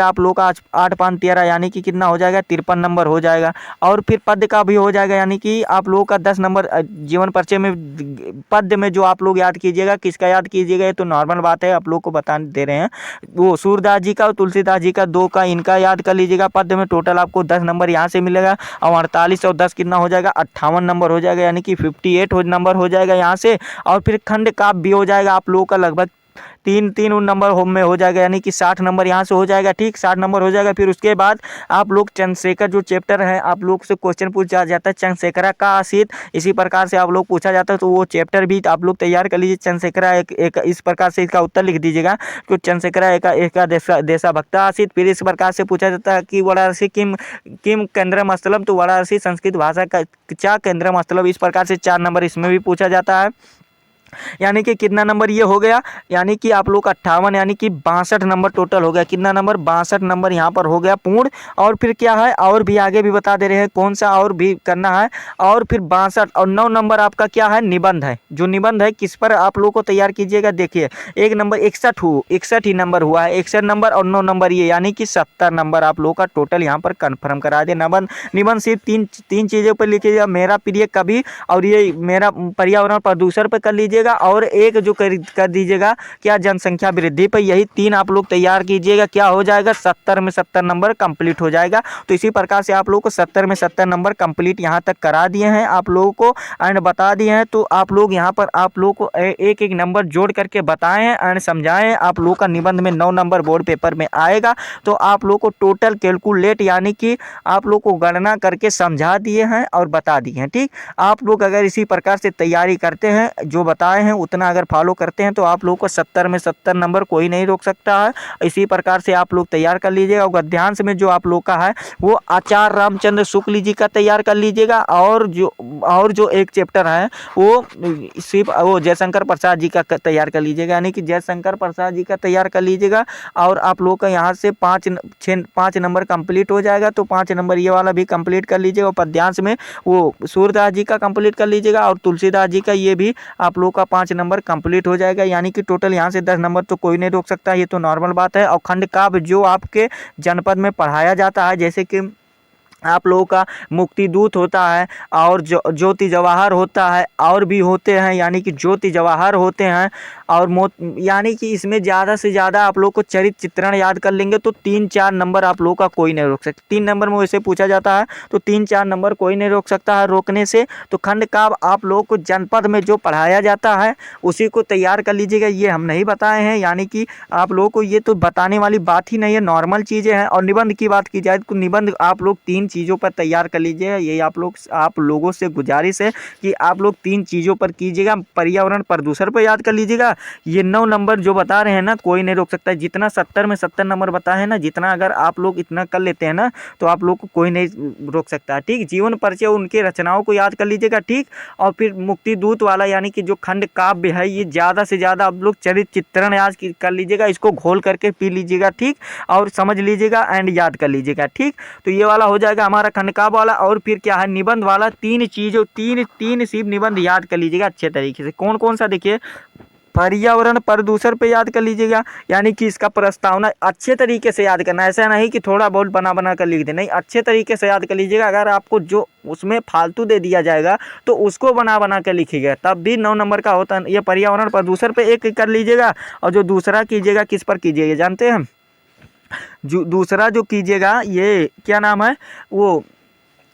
आप लोग का 8 5 13, यानी कि कितना हो जाएगा 53 नंबर हो जाएगा। और फिर पद्य का भी हो जाएगा, यानी कि आप लोगों का 10 नंबर जीवन परिचय में पद्य में जो आप लोग याद कीजिएगा, किसका याद कीजिएगा, ये तो नॉर्मल बात है, आप लोग को बता दे रहे हैं। वो सूरदास जी का और तुलसीदास जी का 2 का इनका याद कर लीजिएगा पद्य में। टोटल आपको 10 नंबर यहाँ से मिलेगा। और 48 और 10 कितना हो जाएगा, 58 नंबर हो जाएगा, यानी कि 58 नंबर हो जाएगा यहाँ से। और फिर खंड काव्य भी हो जाएगा आप लोगों का लगभग 3 उन नंबर होम में हो जाएगा, यानी कि 60 नंबर यहाँ से हो जाएगा, ठीक। 60 नंबर हो जाएगा। फिर उसके बाद आप लोग चंद्रशेखर जो चैप्टर है, आप लोग से क्वेश्चन पूछा जाता है चंद्रशेखर का आसित, इसी प्रकार से आप लोग पूछा जाता है, तो वो चैप्टर भी आप लोग तैयार कर लीजिए। चंद्रशेखर एक इस प्रकार से इसका उत्तर लिख दीजिएगा कि चंद्रशेखर एक देशभक्त आसित। फिर इस प्रकार से पूछा जाता है कि वाराणसी किम केंद्रम स्थलम, तो वाराणसी संस्कृत भाषा का क्या केंद्रम स्थलम, इस प्रकार से 4 नंबर इसमें भी पूछा जाता है। यानी कि कितना नंबर ये हो गया, यानी कि आप लोग 58, यानी कि 62 नंबर टोटल हो गया। कितना नंबर, 62 नंबर यहाँ पर हो गया पूर्ण। और फिर क्या है, और भी आगे भी बता दे रहे हैं कौन सा और भी करना है। और फिर 62 और 9 नंबर आपका क्या है, निबंध है। जो निबंध है किस पर आप लोग को तैयार कीजिएगा, देखिए 1 नंबर 61 ही नंबर हुआ है, 61 नंबर और 9 नंबर ये, यानी कि 70 नंबर आप लोग का टोटल यहाँ पर कन्फर्म करा दे। निबंध सिर्फ तीन चीज़ों पर लिखिएगा, मेरा प्रिय कवि और ये मेरा पर्यावरण प्रदूषण पर कर लीजिए। दीजिएगा और एक जो कर दीजिएगा क्या जनसंख्या वृद्धि पर, यही 3 आप लोग तैयार कीजिएगा। क्या हो जाएगा 70 में 70 नंबर कंप्लीट हो जाएगा। तो इसी प्रकार से आप लोग को 70 में 70 नंबर कंप्लीट यहाँ तक करा दिए हैं आप लोगों को एंड बता दिए हैं। तो आप लोग यहाँ पर आप लोग को एक एक नंबर जोड़ करके बताएं एंड समझाएं। आप लोग का निबंध में 9 नंबर बोर्ड पेपर में आएगा। तो आप लोग को टोटल कैलकुलेट यानी कि आप लोग को गणना करके समझा दिए हैं और बता दिए हैं। ठीक, आप लोग अगर इसी प्रकार से तैयारी करते हैं, जो बताए हैं उतना अगर फॉलो करते हैं, तो आप लोग को 70 में 70 नंबर कोई नहीं रोक सकता है। इसी प्रकार से आप लोग तैयार कर लीजिएगा। और गद्यांश में जो आप लोग का है वो आचार्य रामचंद्र शुक्ल जी का तैयार कर लीजिएगा। और जो एक चैप्टर है वो सिर्फ वो जयशंकर प्रसाद जी का तैयार कर लीजिएगा, यानी कि जयशंकर प्रसाद जी का तैयार कर लीजिएगा। और आप लोग का यहाँ से 5 नंबर कंप्लीट हो जाएगा। तो 5 नंबर ये वाला भी कंप्लीट कर लीजिएगा। और पद्यांश में वो सूरदास जी का कंप्लीट कर लीजिएगा और तुलसीदास जी का ये भी आप लोग का 5 नंबर कंप्लीट हो जाएगा। यानी कि टोटल यहाँ से 10 नंबर तो कोई नहीं रोक सकता, ये तो नॉर्मल बात है। और खंड काव्य जो आपके जनपद में पढ़ाया जाता है, जैसे कि आप लोगों का मुक्ति दूत होता है और ज्योति जवाहर होता है और भी होते हैं, यानी कि ज्योति जवाहर होते हैं। और यानी कि इसमें ज़्यादा से ज़्यादा आप लोग को चरित्र चित्रण याद कर लेंगे तो 3-4 नंबर आप लोग का कोई नहीं रोक सकता। 3 नंबर में वैसे पूछा जाता है तो 3-4 नंबर कोई नहीं रोक सकता है रोकने से। तो खंड काव्य आप लोग को जनपद में जो पढ़ाया जाता है उसी को तैयार कर लीजिएगा। ये हम नहीं बताए हैं, यानी कि आप लोगों को ये तो बताने वाली बात ही नहीं है, नॉर्मल चीज़ें हैं। और निबंध की बात की जाए तो निबंध आप लोग 3 चीज़ों पर तैयार कर लीजिएगा। यही आप लोगों से गुजारिश है कि आप लोग 3 चीज़ों पर कीजिएगा। पर्यावरण प्रदूषण पर याद कर लीजिएगा। ये 9 नंबर जो बता रहे हैं ना कोई नहीं रोक सकता। जितना 70 में 70 नंबर बताए हैं ना, जितना अगर आप लोग इतना कर लेते हैं ना तो आप लोग को कोई नहीं रोक सकता। ठीक, जीवन परिचय उनके रचनाओं को याद कर लीजिएगा। ठीक, और फिर मुक्ति दूत वाला यानी कि जो खंड काव्य है ये ज़्यादा से ज़्यादा आप लोग चरित्र चित्रण याद कर लीजिएगा। इसको घोल करके पी लीजिएगा। ठीक, और समझ लीजिएगा एंड याद कर लीजिएगा। ठीक, तो ये वाला हो जाएगा हमारा खंड काव्य वाला। और फिर क्या है निबंध वाला, 3 चीज़ों 3 सिर्फ निबंध याद कर लीजिएगा अच्छे तरीके से। कौन कौन सा देखिए, पर्यावरण प्रदूषण पे याद कर लीजिएगा, यानी कि इसका प्रस्तावना अच्छे तरीके से याद करना है। ऐसा नहीं कि थोड़ा बहुत बना कर लिख दे, नहीं, अच्छे तरीके से याद कर लीजिएगा। अगर आपको जो उसमें फालतू दे दिया जाएगा तो उसको बना कर लिखिएगा, तब भी 9 नंबर का होता है। ये पर्यावरण प्रदूषण पे एक कर लीजिएगा। और जो दूसरा कीजिएगा किस पर कीजिएगा जानते हैं, जो दूसरा जो कीजिएगा ये क्या नाम है वो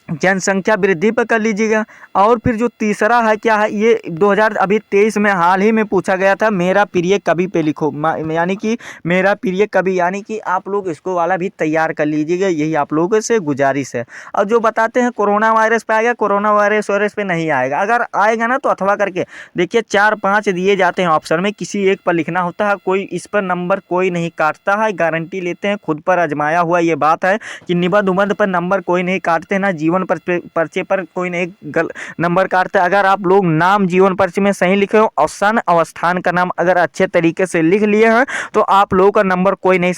जनसंख्या वृद्धि पर कर लीजिएगा। और फिर जो तीसरा है क्या है, ये 2023 में हाल ही में पूछा गया था, मेरा प्रिय कवि पे लिखो, यानी कि मेरा प्रिय कवि, यानी कि आप लोग इसको वाला भी तैयार कर लीजिएगा। यही आप लोगों से गुजारिश है। और जो बताते हैं कोरोना वायरस पे आएगा, कोरोना वायरस पे नहीं आएगा। अगर आएगा ना तो अथवा करके देखिए 4-5 दिए जाते हैं ऑप्शन में, किसी एक पर लिखना होता है। कोई इस पर नंबर कोई नहीं काटता है, गारंटी लेते हैं, खुद पर आजमाया हुआ ये बात है कि निबंध उबंध पर नंबर कोई नहीं काटते ना, जीवन पर्चे पर कोई नहीं नंबर काटते। अगर आप लोग नाम जीवन पर्चे में सही लिखे हो और सन और स्थान का नाम अगर अच्छे तरीके से लिख लिए हैं तो आप लोगों का नंबर कोई नहीं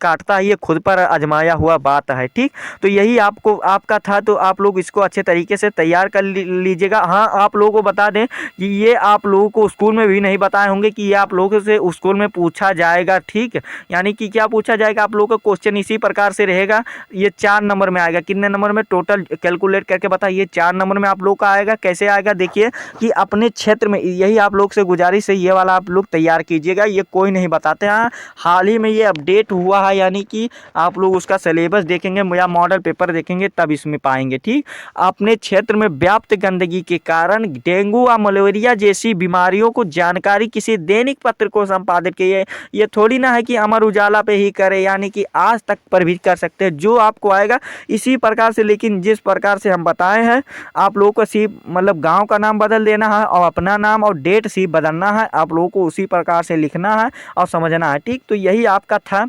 काटता है। ये खुद पर आजमाया हुआ बात है। ठीक, तो यही आपका था। तो आप लोग इसको अच्छे तरीके से तैयार कर लीजिएगा। हाँ, आप लोगों को बता दें कि ये आप लोगों को स्कूल में भी नहीं बताए होंगे कि ये आप लोगों से स्कूल में पूछा जाएगा। ठीक, यानी कि क्या पूछा जाएगा, आप लोगों का क्वेश्चन इसी प्रकार से रहेगा। ये 4 नंबर में आएगा। कितने नंबर में, टोटल कैलकुलेट करके बताइए। 4 नंबर में आप लोग का आएगा। कैसे आएगा देखिए कि अपने क्षेत्र में, यही आप लोग से गुजारिश है, ये वाला आप लोग तैयार कीजिएगा। ये कोई नहीं बताते। हाँ, हाल ही में ये अपडेट हुआ है, यानी कि आप लोग उसका सिलेबस देखेंगे या मॉडल पेपर देखेंगे तब इसमें पाएंगे। ठीक, अपने क्षेत्र में व्याप्त गंदगी के कारण डेंगू व मलेरिया जैसी बीमारियों को जानकारी किसी दैनिक पत्र को संपादित किए। ये थोड़ी ना है कि अमर उजाला पे ही करे, यानी कि आज तक पर भी कर सकते हैं। जो आपको आएगा इसी प्रकार से, लेकिन जिस प्रकार से हम बताए हैं आप लोगों को सिर्फ मतलब गाँव का नाम बदल देना है और अपना नाम और डेट सिर्फ बदलना है। आप लोगों को उसी प्रकार से लिखना है और समझना है। ठीक, तो यही आपका था।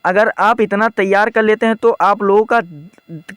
अगर आप इतना तैयार कर लेते हैं तो आप लोगों का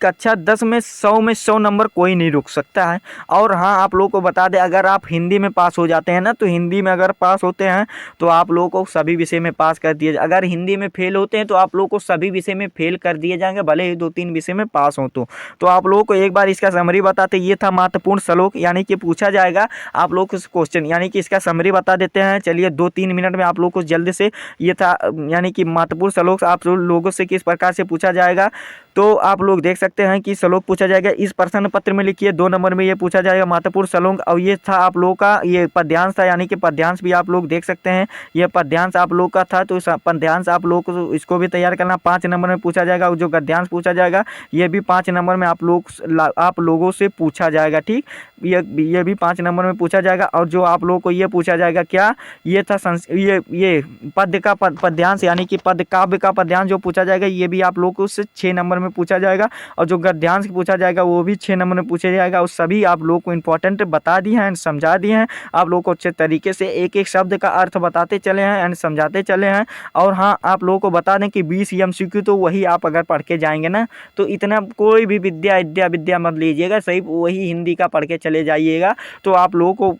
कक्षा 10 में 100 नंबर कोई नहीं रुक सकता है। और हाँ, आप लोगों को बता दें, अगर आप हिंदी में पास हो जाते हैं ना, तो हिंदी में अगर पास होते हैं तो आप लोगों को सभी विषय में पास कर दिए। अगर हिंदी में फेल होते हैं तो आप लोगों को सभी विषय में फेल कर दिए जाएंगे, भले ही 2-3 विषय में पास हो। तो आप लोगों को एक बार इसका समरी बताते, ये था महत्वपूर्ण श्लोक, यानी कि पूछा जाएगा आप लोग को क्वेश्चन, यानी कि इसका समरी बता देते हैं। चलिए 2-3 मिनट में आप लोग को जल्दी से, ये था यानी कि महत्वपूर्ण श्लोक आप लोगों से किस प्रकार से पूछा जाएगा। तो आप लोग देख सकते हैं कि श्लोक पूछा जाएगा, इस प्रश्न पत्र में लिखिए। 2 नंबर में ये पूछा जाएगा महत्वपूर्ण श्लोक। और ये था आप लोगों का ये पद्यांश था, यानी कि पद्यांश भी आप लोग देख सकते हैं, ये पद्यांश आप लोग का था। तो इस पद्यांश आप लोग को इसको भी तैयार करना। 5 नंबर में पूछा जाएगा। जो गद्यांश पूछा जाएगा ये भी 5 नंबर में आप लोगों से पूछा जाएगा। ठीक, ये भी 5 नंबर में पूछा जाएगा। और जो आप लोगों को ये पूछा जाएगा क्या, ये था ये पद्य का पद्यांश, यानी कि पद्य काव्य का पद्यांश जो पूछा जाएगा, ये भी आप लोगों को उससे 6 नंबर में पूछा जाएगा। और जो गद्यांश पूछा जाएगा वो भी 6 नंबर में पूछा जाएगा। और सभी आप लोगों को इंपॉर्टेंट बता दिए हैं, समझा दिए हैं। आप लोगों को अच्छे तरीके से एक एक शब्द का अर्थ बताते चले हैं एंड समझाते चले हैं। और हाँ, आप लोगों को बता दें कि 20 MCQ तो वही आप अगर पढ़ के जाएंगे ना, तो इतना कोई भी विद्या मत लीजिएगा, सही वही हिंदी का पढ़ के चले जाइएगा। तो आप लोगों को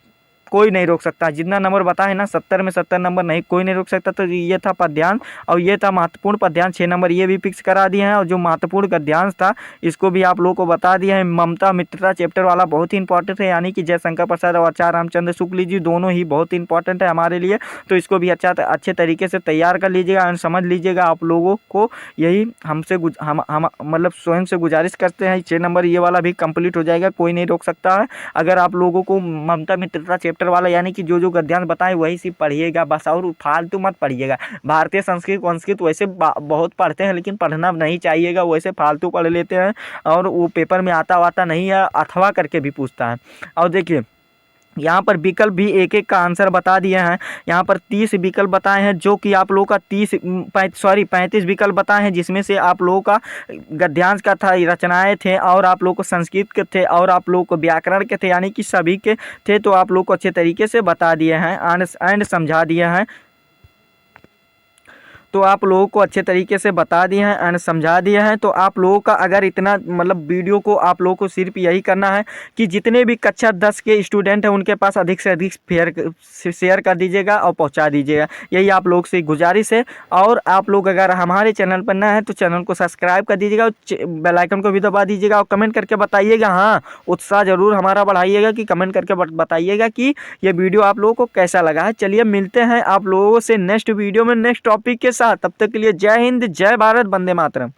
कोई नहीं रोक सकता। जितना नंबर बताए ना 70 में 70 नंबर नहीं, कोई नहीं रोक सकता। तो ये था पद्यांश और ये था महत्वपूर्ण पद्यांश, 6 नंबर ये भी फिक्स करा दिए हैं। और जो महत्वपूर्ण गद्यांश था इसको भी आप लोगों को बता दिया है। ममता मित्रता चैप्टर वाला बहुत ही इंपॉर्टेंट है, यानी कि जयशंकर प्रसाद और आचार्य रामचंद्र शुक्ल जी दोनों ही बहुत इंपॉर्टेंट है हमारे लिए। तो इसको भी अच्छे तरीके से तैयार कर लीजिएगा और समझ लीजिएगा। आप लोगों को यही हमसे हम मतलब स्वयं से गुजारिश करते हैं। 6 नंबर ये वाला भी कंप्लीट हो जाएगा, कोई नहीं रोक सकता है। अगर आप लोगों को ममता मित्रता चैप्टर वाला, यानी कि जो गद्यांश बताए वही सिर्फ पढ़िएगा बस, और फालतू मत पढ़िएगा। भारतीय संस्कृत वैसे बहुत पढ़ते हैं, लेकिन पढ़ना नहीं चाहिएगा, वैसे फालतू पढ़ लेते हैं और वो पेपर में आता नहीं है, अथवा करके भी पूछता है। और देखिए यहाँ पर विकल्प भी एक एक का आंसर बता दिए हैं। यहाँ पर 30 विकल्प बताए हैं, जो कि आप लोगों का 35 विकल्प बताए हैं, जिसमें से आप लोगों का गद्यांश का था, रचनाएं थे, और आप लोगों को संस्कृत के थे, और आप लोगों को व्याकरण के थे, यानी कि सभी के थे। तो आप लोगों को अच्छे तरीके से बता दिए हैं एंड समझा दिए हैं। तो आप लोगों को अच्छे तरीके से बता दिए हैं एंड समझा दिए हैं। तो आप लोगों का अगर इतना मतलब वीडियो को आप लोगों को सिर्फ यही करना है कि जितने भी कक्षा 10 के स्टूडेंट हैं उनके पास अधिक से अधिक शेयर कर दीजिएगा और पहुंचा दीजिएगा, यही आप लोग से गुजारिश है। और आप लोग अगर हमारे चैनल पर नए हैं तो चैनल को सब्सक्राइब कर दीजिएगा और बेल आइकन को भी दबा दीजिएगा। और कमेंट करके बताइएगा, हाँ उत्साह जरूर हमारा बढ़ाइएगा कि कमेंट करके बताइएगा कि ये वीडियो आप लोगों को कैसा लगा है। चलिए मिलते हैं आप लोगों से नेक्स्ट वीडियो में नेक्स्ट टॉपिक के साथ। तब तक के लिए जय हिंद, जय भारत, वंदे मातरम।